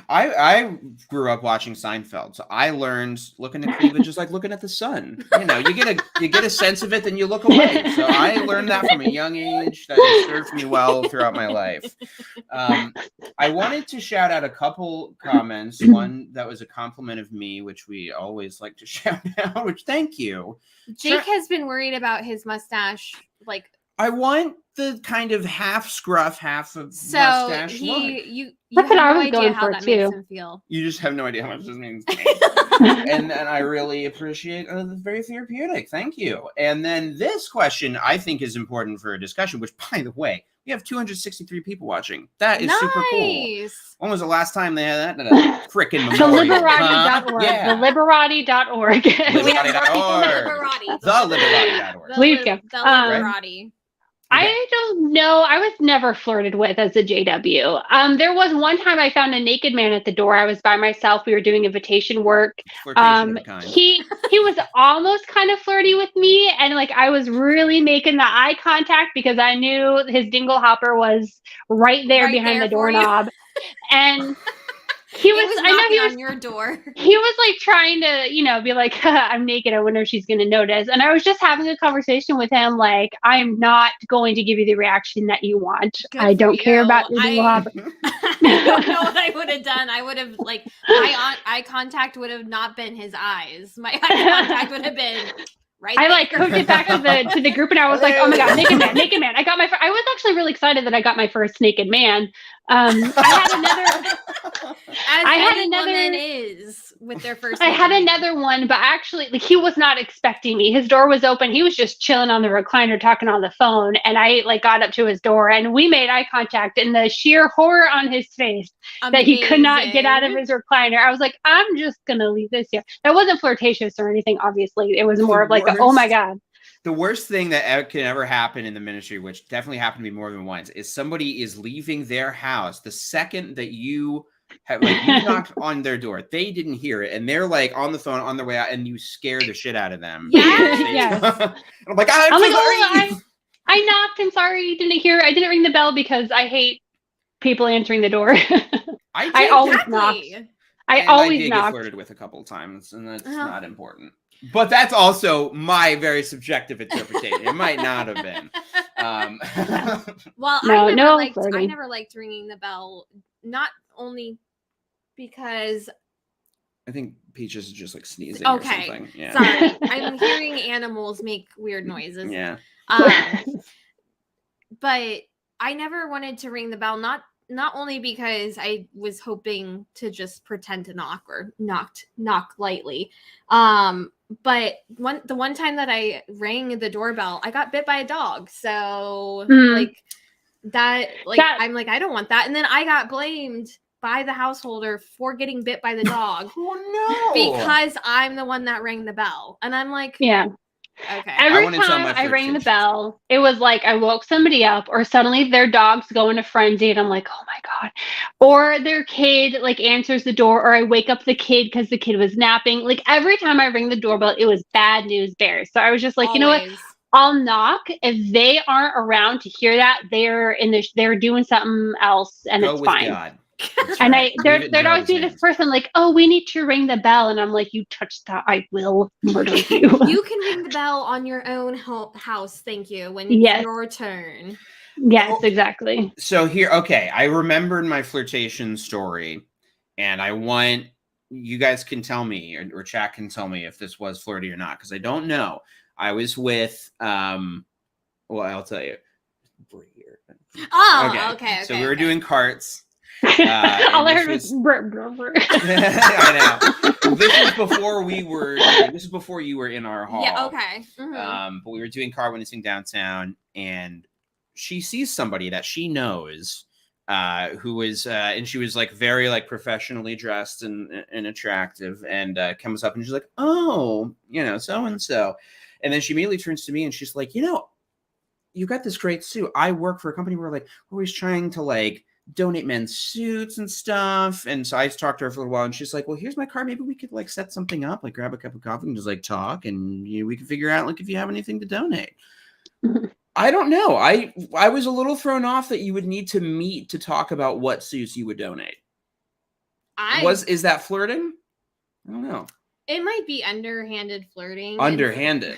I grew up watching Seinfeld, so I learned looking at cleavage is like looking at the sun. You get a sense of it, then you look away. So I learned that from a young age. That has served me well throughout my life. I wanted to shout out a couple comments. One that was a compliment of me, which we always like to shout out. Which, thank you. Jake has been worried about his mustache, like. I want the kind of half scruff, half of mustache look. You have no idea how that makes him feel. You just have no idea how much this means to me. and I really appreciate it. It's very therapeutic. Thank you. And then this question I think is important for a discussion, which, by the way, we have 263 people watching. That is super cool. When was the last time they had that? A frickin' memorial. Liberati.org. The Liberati.org. Liberati.org. The Liberati.org. Please go. The Liberati. I don't know. I was never flirted with as a JW. There was one time I found a naked man at the door. I was by myself. We were doing invitation work. Flirtation of a kind. He was almost kind of flirty with me, and like I was really making the eye contact because I knew his dingle hopper was right there behind the doorknob, and he was I know he was on your door. He was like trying to, be like, I'm naked. I wonder if she's going to notice. And I was just having a conversation with him. Like, I'm not going to give you the reaction that you want. I don't care about your job. I don't know what I would have done. I would have my eye contact would have not been his eyes. My eye contact would have been right. I like hooked it back to the group, and I was like, oh my god, naked man. I was actually really excited that I got my first naked man. I had another one, but actually, like, he was not expecting me. His door was open. He was just chilling on the recliner, talking on the phone, and I got up to his door, and we made eye contact. And the sheer horror on his face that he could not get out of his recliner, I was like, I'm just gonna leave this here. That wasn't flirtatious or anything. Obviously, it was more of like, oh my god. The worst thing that can ever happen in the ministry, which definitely happened to me more than once, is somebody is leaving their house the second that you have you knocked on their door. They didn't hear it, and they're like on the phone on their way out, and you scare the shit out of them. Yeah. I'm like, I'm so sorry. Oh, I knocked. I'm sorry you didn't hear. I didn't ring the bell because I hate people answering the door. I always knock. I did get flirted with a couple of times, and that's not important. But that's also my very subjective interpretation. It might not have been. Well, I never liked ringing the bell. Not only because I think Peaches is just like sneezing. Okay, or something. Yeah. Sorry, I'm hearing animals make weird noises. Yeah. But I never wanted to ring the bell. Not only because I was hoping to just pretend to knock or knock lightly, but the one time that I rang the doorbell, I got bit by a dog. So I'm like, I don't want that. And then I got blamed by the householder for getting bit by the dog. Oh no! Because I'm the one that rang the bell, and I'm like, yeah. Okay. Every time I rang the bell, it was like I woke somebody up, or suddenly their dog's going to frenzy, and I'm like, oh my god. Or their kid answers the door, or I wake up the kid because the kid was napping. Like every time I ring the doorbell, it was bad news bears. So I was just like, Always. You know what? I'll knock. If they aren't around to hear that, they're doing something else, and it's fine. God. And there'd always be this person like, oh, we need to ring the bell. And I'm like, you touch that, I will murder you. You can ring the bell on your own house. Thank you. When it's your turn. Yes, exactly. So here, okay, I remembered my flirtation story, and I want you guys can tell me, or chat can tell me if this was flirty or not, because I don't know. I was with, well, I'll tell you. Oh, okay. So we were doing carts. All I heard was I know. This is before you were in our hall. Yeah, okay. But we were doing car witnessing downtown, and she sees somebody that she knows, who is and she was very professionally dressed and attractive, and comes up and she's like, oh, so and so. And then she immediately turns to me and she's like, you got this great suit. I work for a company where we're always trying to donate men's suits and stuff. And so I talked to her for a little while, and she's like, well, here's my card. Maybe we could set something up, grab a cup of coffee and just talk, and we can figure out if you have anything to donate. I don't know. I was a little thrown off that you would need to meet to talk about what suits you would donate. Is that flirting? I don't know. It might be underhanded flirting. Underhanded.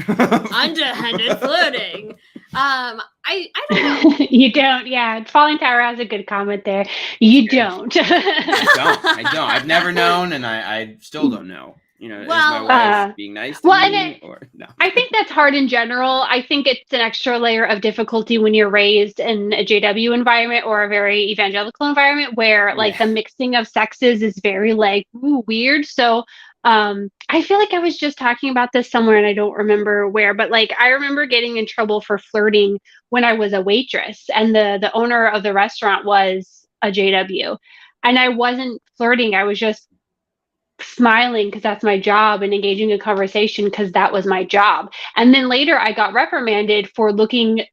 Underhanded flirting. I don't know. You don't. Yeah. Falling Tower has a good comment there. You don't. I don't. I've never known, and I still don't know. Is my wife being nice to me? Or no? I think that's hard in general. I think it's an extra layer of difficulty when you're raised in a JW environment or a very evangelical environment where the mixing of sexes is very weird. So I feel like I was just talking about this somewhere and I don't remember where, but I remember getting in trouble for flirting when I was a waitress, and the owner of the restaurant was a JW, and I wasn't flirting. I was just smiling because that's my job and engaging in conversation because that was my job. And then later I got reprimanded for looking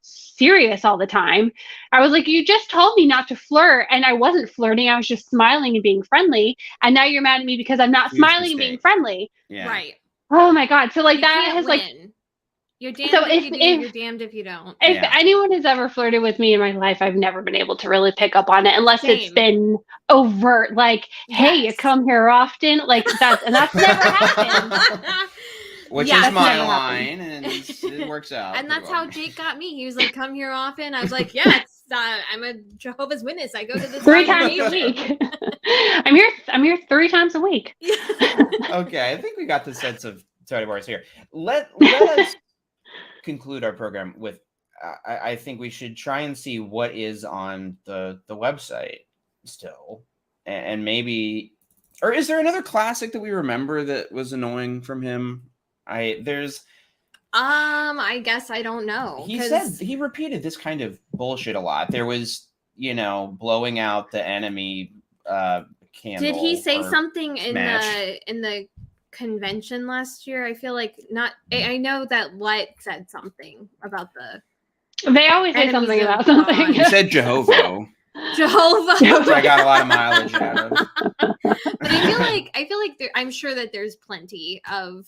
serious all the time. I was like, you just told me not to flirt, and I wasn't flirting. I was just smiling and being friendly. And now you're mad at me because I'm not Huge smiling and being mistake. friendly. Yeah. Right. Oh my God. So like You that can't has like, win. You're damned So if if- you do, if- you're damned if you don't. if Yeah. anyone has ever flirted with me in my life, I've never been able to really pick up on it unless it's Same. been overt, like, hey, you Yes. come here often. Like that's never happened. Which Yeah, is that's my never line, and it works out. And pretty that's well. how Jake got me. He was like, "Come here often." I was like, "Yeah, it's, I'm a Jehovah's Witness. I go to this 3 time of times a year." week. I'm here 3 times a week. Okay, I think we got the sense of Tony Morris here. Let us conclude our program with. I think we should try and see what is on the website still, and maybe, or is there another classic that we remember that was annoying from him? I guess I don't know. He 'cause- said he repeated this kind of bullshit a lot. There was, blowing out the enemy candle. Did he say or something in smash. the convention last year? I feel like not. I know that Light said something about the They always say Enemies something of about God. something. He said Jehovah, Jehovah. which I got a lot of mileage out of. But I feel like I'm sure that there's plenty of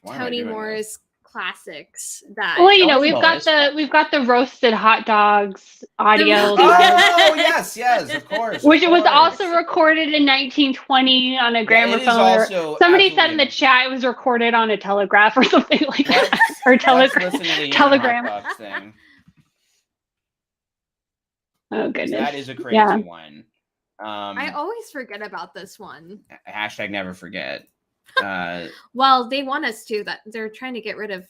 Why am I Tony doing Morris classics that. Well, Don't we've got spoil we've got the roasted hot dogs audio, The- Oh yes, of course. which of was course. also recorded in 1920 on a Yeah, it is gramophone. Or also somebody said in absolutely- the chat it was recorded on a telegraph or something like that, Let's- or let's telegram. listen to the Human telegram. Hot Dogs thing. Oh goodness, That is a crazy Yeah. one. I always forget about this one. Hashtag never forget. Well, they want us to. That they're trying to get rid of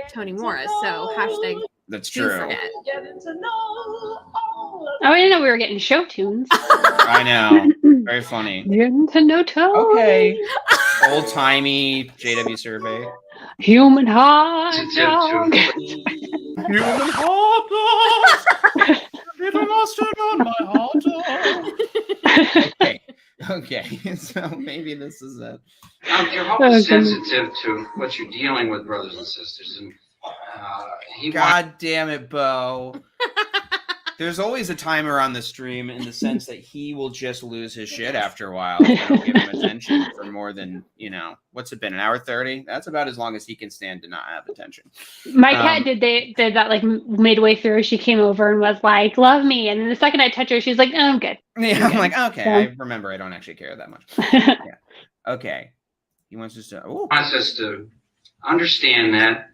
Tony Morris. So hashtag That's do true. forget. Oh, I didn't know we were getting show tunes. I know. Very funny. Getting to know Tony. Okay. Old timey JW survey. Human hot dog. Human hot dogs. Little mustard on my hot dog. Okay. So maybe this is it. You're always sensitive to what you're dealing with, brothers and sisters, and God damn it, Bo. There's always a timer on the stream in the sense that he will just lose his shit after a while if you don't give him attention for more than, what's it been, an hour 30? That's about as long as he can stand to not have attention. My cat did that like midway through. She came over and was like, "Love me," and then the second I touch her, she's like, "No, I'm good." Yeah, I'm like, okay, Yeah. I remember I don't actually care that much. Yeah. Okay. He wants us to, wants us to understand that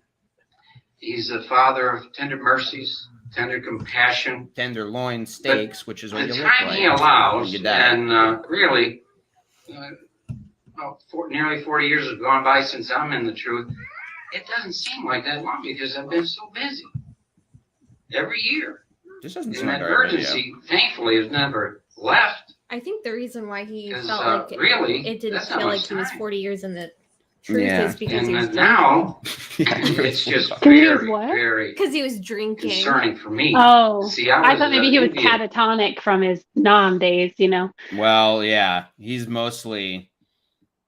he's a father of tender mercies, tender compassion. tenderloin steaks, which is what The you look time like. he allows, when you die. and really, nearly 40 years have gone by since I'm in the truth. It doesn't seem like that long because I've been so busy. Every year. This doesn't And seem like that our video. urgency, thankfully, has never left. I think the reason why he 'Cause, felt like really, it didn't that's not feel like much he was time. 40 years in the truth Yeah. is because he was And now, drinking. it's just Can you use very, what? very Because he was drinking. concerning for me. Oh, See, I thought maybe he was Indian. catatonic from his Nam days. Well, yeah, he's mostly,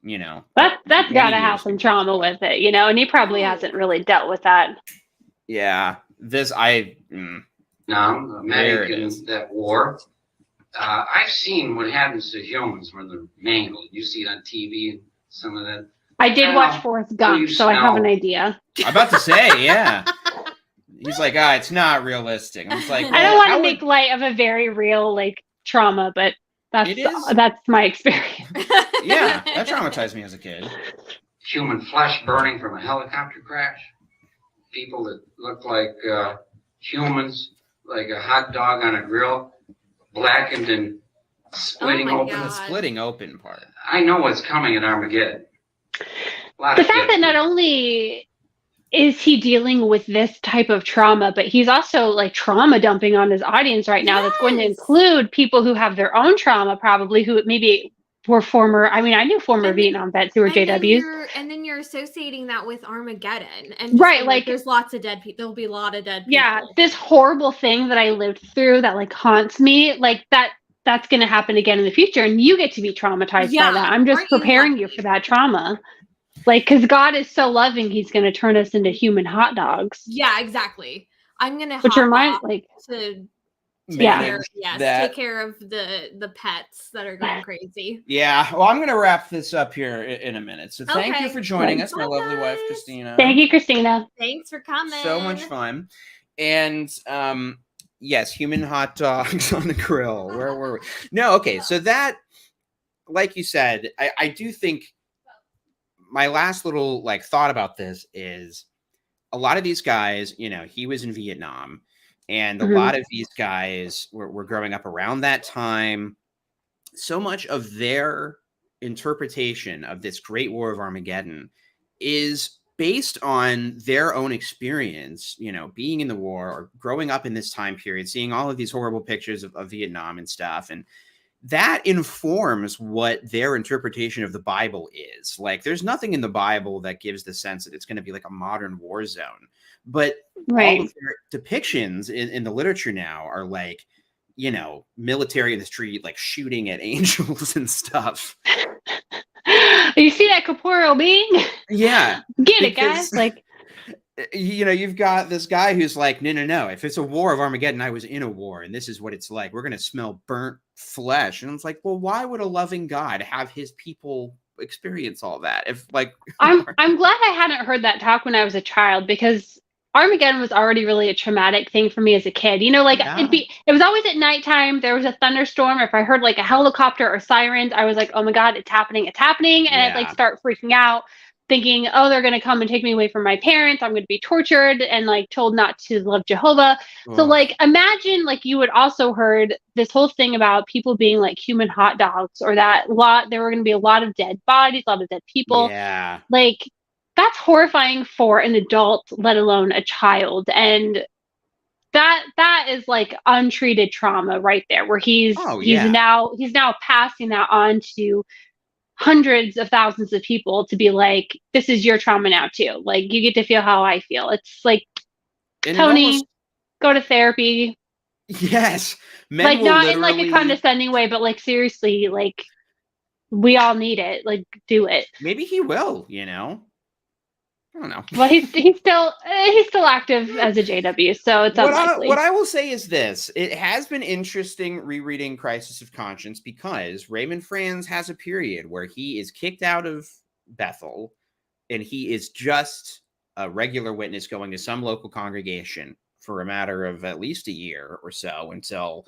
That's got many to have years. some trauma with it, and he probably hasn't really dealt with that. Yeah, Now, a There it medic in is. that war. I've seen what happens to humans when they're mangled. You see it on TV and some of that. I did I watch know. Forrest you Gump, so I have an smell? idea. I'm about to say, yeah. He's like, it's not realistic. I'm just like, I don't want how to would- make light of a very real trauma, but It is. that's my experience. Yeah, that traumatized me as a kid. Human flesh burning from a helicopter crash. People that look like humans, like a hot dog on a grill, blackened and splitting Oh my open. God. The splitting open part. I know what's coming at Armageddon. A lot The of fact that kids- not only is he dealing with this type of trauma, but he's also trauma dumping on his audience right now. That's going to Yes. include people who have their own trauma, probably who maybe were former. I mean, I knew former And Vietnam vets who were JWs. And then you're associating that with Armageddon. And just Right, being like- there's lots of dead people. There'll be a lot of dead people. Yeah, this horrible thing that I lived through that haunts me, that's going to happen again in the future, and you get to be traumatized Yeah, by that. I'm just aren't you preparing you lucky? for that trauma. Because God is so loving, he's going to turn us into human hot dogs. Yeah, exactly. I'm gonna Which hop remind off like to Yeah. take care of the pets that are going crazy. Yeah, well, I'm going to wrap this up here in a minute. So thank you Okay. for joining Right. us, my Bye, lovely wife, guys. Christina. thank you, Christina. Thanks for coming. So much fun. And yes, human hot dogs on the grill. Where were we? No, okay. So that, like you said, I do think my last little like thought about this is a lot of these guys, you know, he was in Vietnam, and a Mhm. lot of these guys were growing up around that time. So much of their interpretation of this great war of Armageddon is based on their own experience, you know, being in the war or growing up in this time period, seeing all of these horrible pictures of Vietnam and stuff. And that informs what their interpretation of the Bible is. Like, there's nothing in the Bible that gives the sense that it's going to be like a modern war zone. But all Right. of their depictions in the literature now are like, you know, military in the street, like shooting at angels and stuff. You see that corporeal being? Yeah. Get it, guys. Like, you know, you've got this guy who's like, no. If it's a war of Armageddon, I was in a war, and this is what it's like. We're going to smell burnt flesh. And it's like, well, why would a loving God have his people experience all that? If like, I'm glad I hadn't heard that talk when I was a child, because Armageddon was already really a traumatic thing for me as a kid. You know, like Yeah. it was always at nighttime. There was a thunderstorm. If I heard like a helicopter or sirens, I was like, oh my God, it's happening. And I'd like Yeah. start freaking out, thinking, oh, they're going to come and take me away from my parents. I'm going to be tortured and like told not to love Jehovah. So Ugh. like, imagine like you would also heard this whole thing about people being like human hot dogs, or that there were going to be a lot of dead bodies, a lot of dead people. Yeah. Like, that's horrifying for an adult, let alone a child. And that is like untreated trauma right there, where he's now passing that on to hundreds of thousands of people to be like, this is your trauma now too. Like, you get to feel how I feel. It's like, And Tony, go to therapy. Yes. Men like, will not literally... in like a condescending way, but like, seriously, like, we all need it. Like, do it. Maybe he will, you know? I don't know. Well, he's still active as a JW, so it's unlikely. What I will say is this: it has been interesting rereading Crisis of Conscience, because Raymond Franz has a period where he is kicked out of Bethel, and he is just a regular witness going to some local congregation for a matter of at least a year or so, until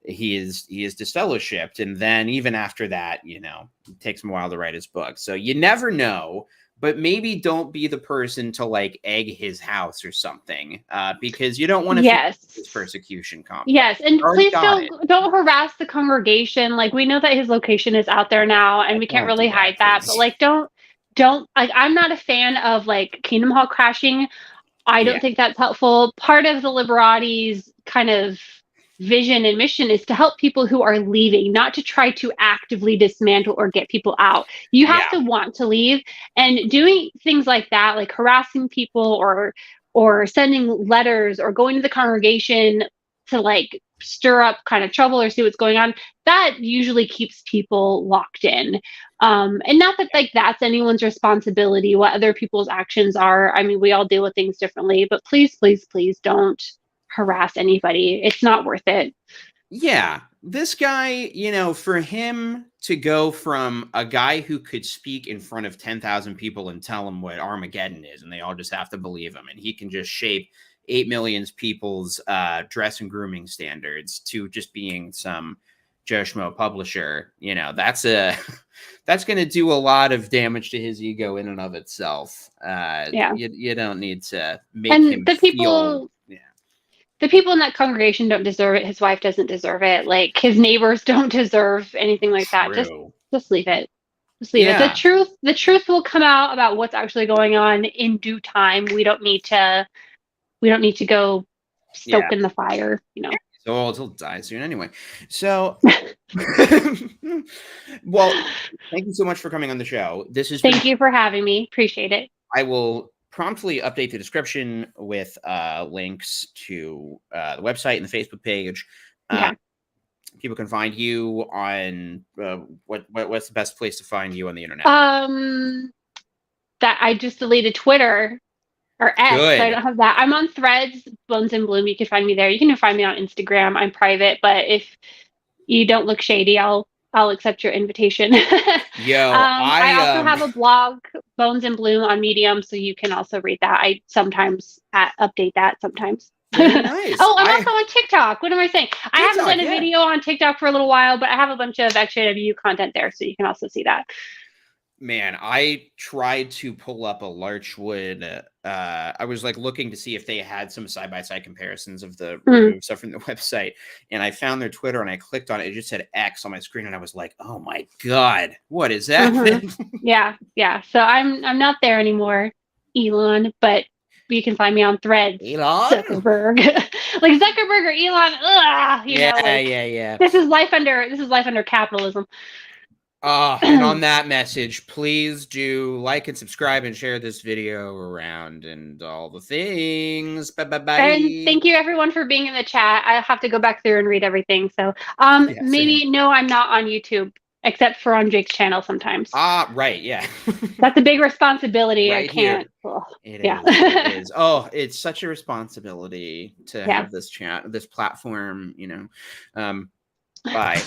he is disfellowshipped, and then even after that, you know, it takes him a while to write his book. So you never know. But maybe don't be the person to like egg his house or something, because you don't want to feel his persecution complex. Yes, and please don't harass the congregation. Like, we know that his location is out there now, and we can't really hide that. But like, don't like, I'm not a fan of like Kingdom Hall crashing. I don't think that's helpful. Part of the Liberati's kind of vision and mission is to help people who are leaving, not to try to actively dismantle or get people out. You have to want to leave, and doing things like that, like harassing people or sending letters or going to the congregation to like stir up kind of trouble or see what's going on, that usually keeps people locked in. And not that like that's anyone's responsibility, what other people's actions are. I mean, we all deal with things differently, but please, please, please don't harass anybody. It's not worth it. Yeah, this guy, you know, for him to go from a guy who could speak in front of 10,000 people and tell them what Armageddon is, and they all just have to believe him, and he can just shape 8 million people's dress and grooming standards, to just being some Joe Schmo publisher, you know, that's going to do a lot of damage to his ego in and of itself. You don't need to make him feel... The people in that congregation don't deserve it. His wife doesn't deserve it. Like, his neighbors don't deserve anything like that. Just leave it. Just leave it. The truth will come out about what's actually going on in due time. We don't need to go stoke in the fire, you know. So he'll die soon anyway. So, well, thank you so much for coming on the show. Thank you for having me. Appreciate it. I will promptly update the description with links to the website and the Facebook page. People can find you on what's the best place to find you on the internet? That I just deleted Twitter. or X. Good. So I don't have that. I'm on Threads, Bones and Bloom. You can find me there. You can find me on Instagram. I'm private, but if you don't look shady, I'll accept your invitation. Yo, I also have a blog, Bones and Bloom, on Medium, so you can also read that. I sometimes update that sometimes. very nice. Oh, I'm also on TikTok. What am I saying? I haven't done a yeah. video on TikTok for a little while, but I have a bunch of ExJW content there, so you can also see that. Man, I tried to pull up a Larchwood. I was like looking to see if they had some side-by-side comparisons of the removed stuff from the website, and I found their Twitter and I clicked on it. It just said X on my screen, and I was like, "Oh my god, what is that?" Yeah. So I'm not there anymore, Elon, but you can find me on Threads. Elon, Zuckerberg, like Zuckerberg or Elon. Ugh, you know, like, yeah. This is life under capitalism. And on that message, please do like and subscribe and share this video around and all the things. Bye. And thank you everyone for being in the chat. I have to go back through and read everything. So maybe no, I'm not on YouTube except for on Jake's channel sometimes. Right, yeah. That's a big responsibility. Right, I can't. It is. Oh, it's such a responsibility to have this platform, you know. Bye.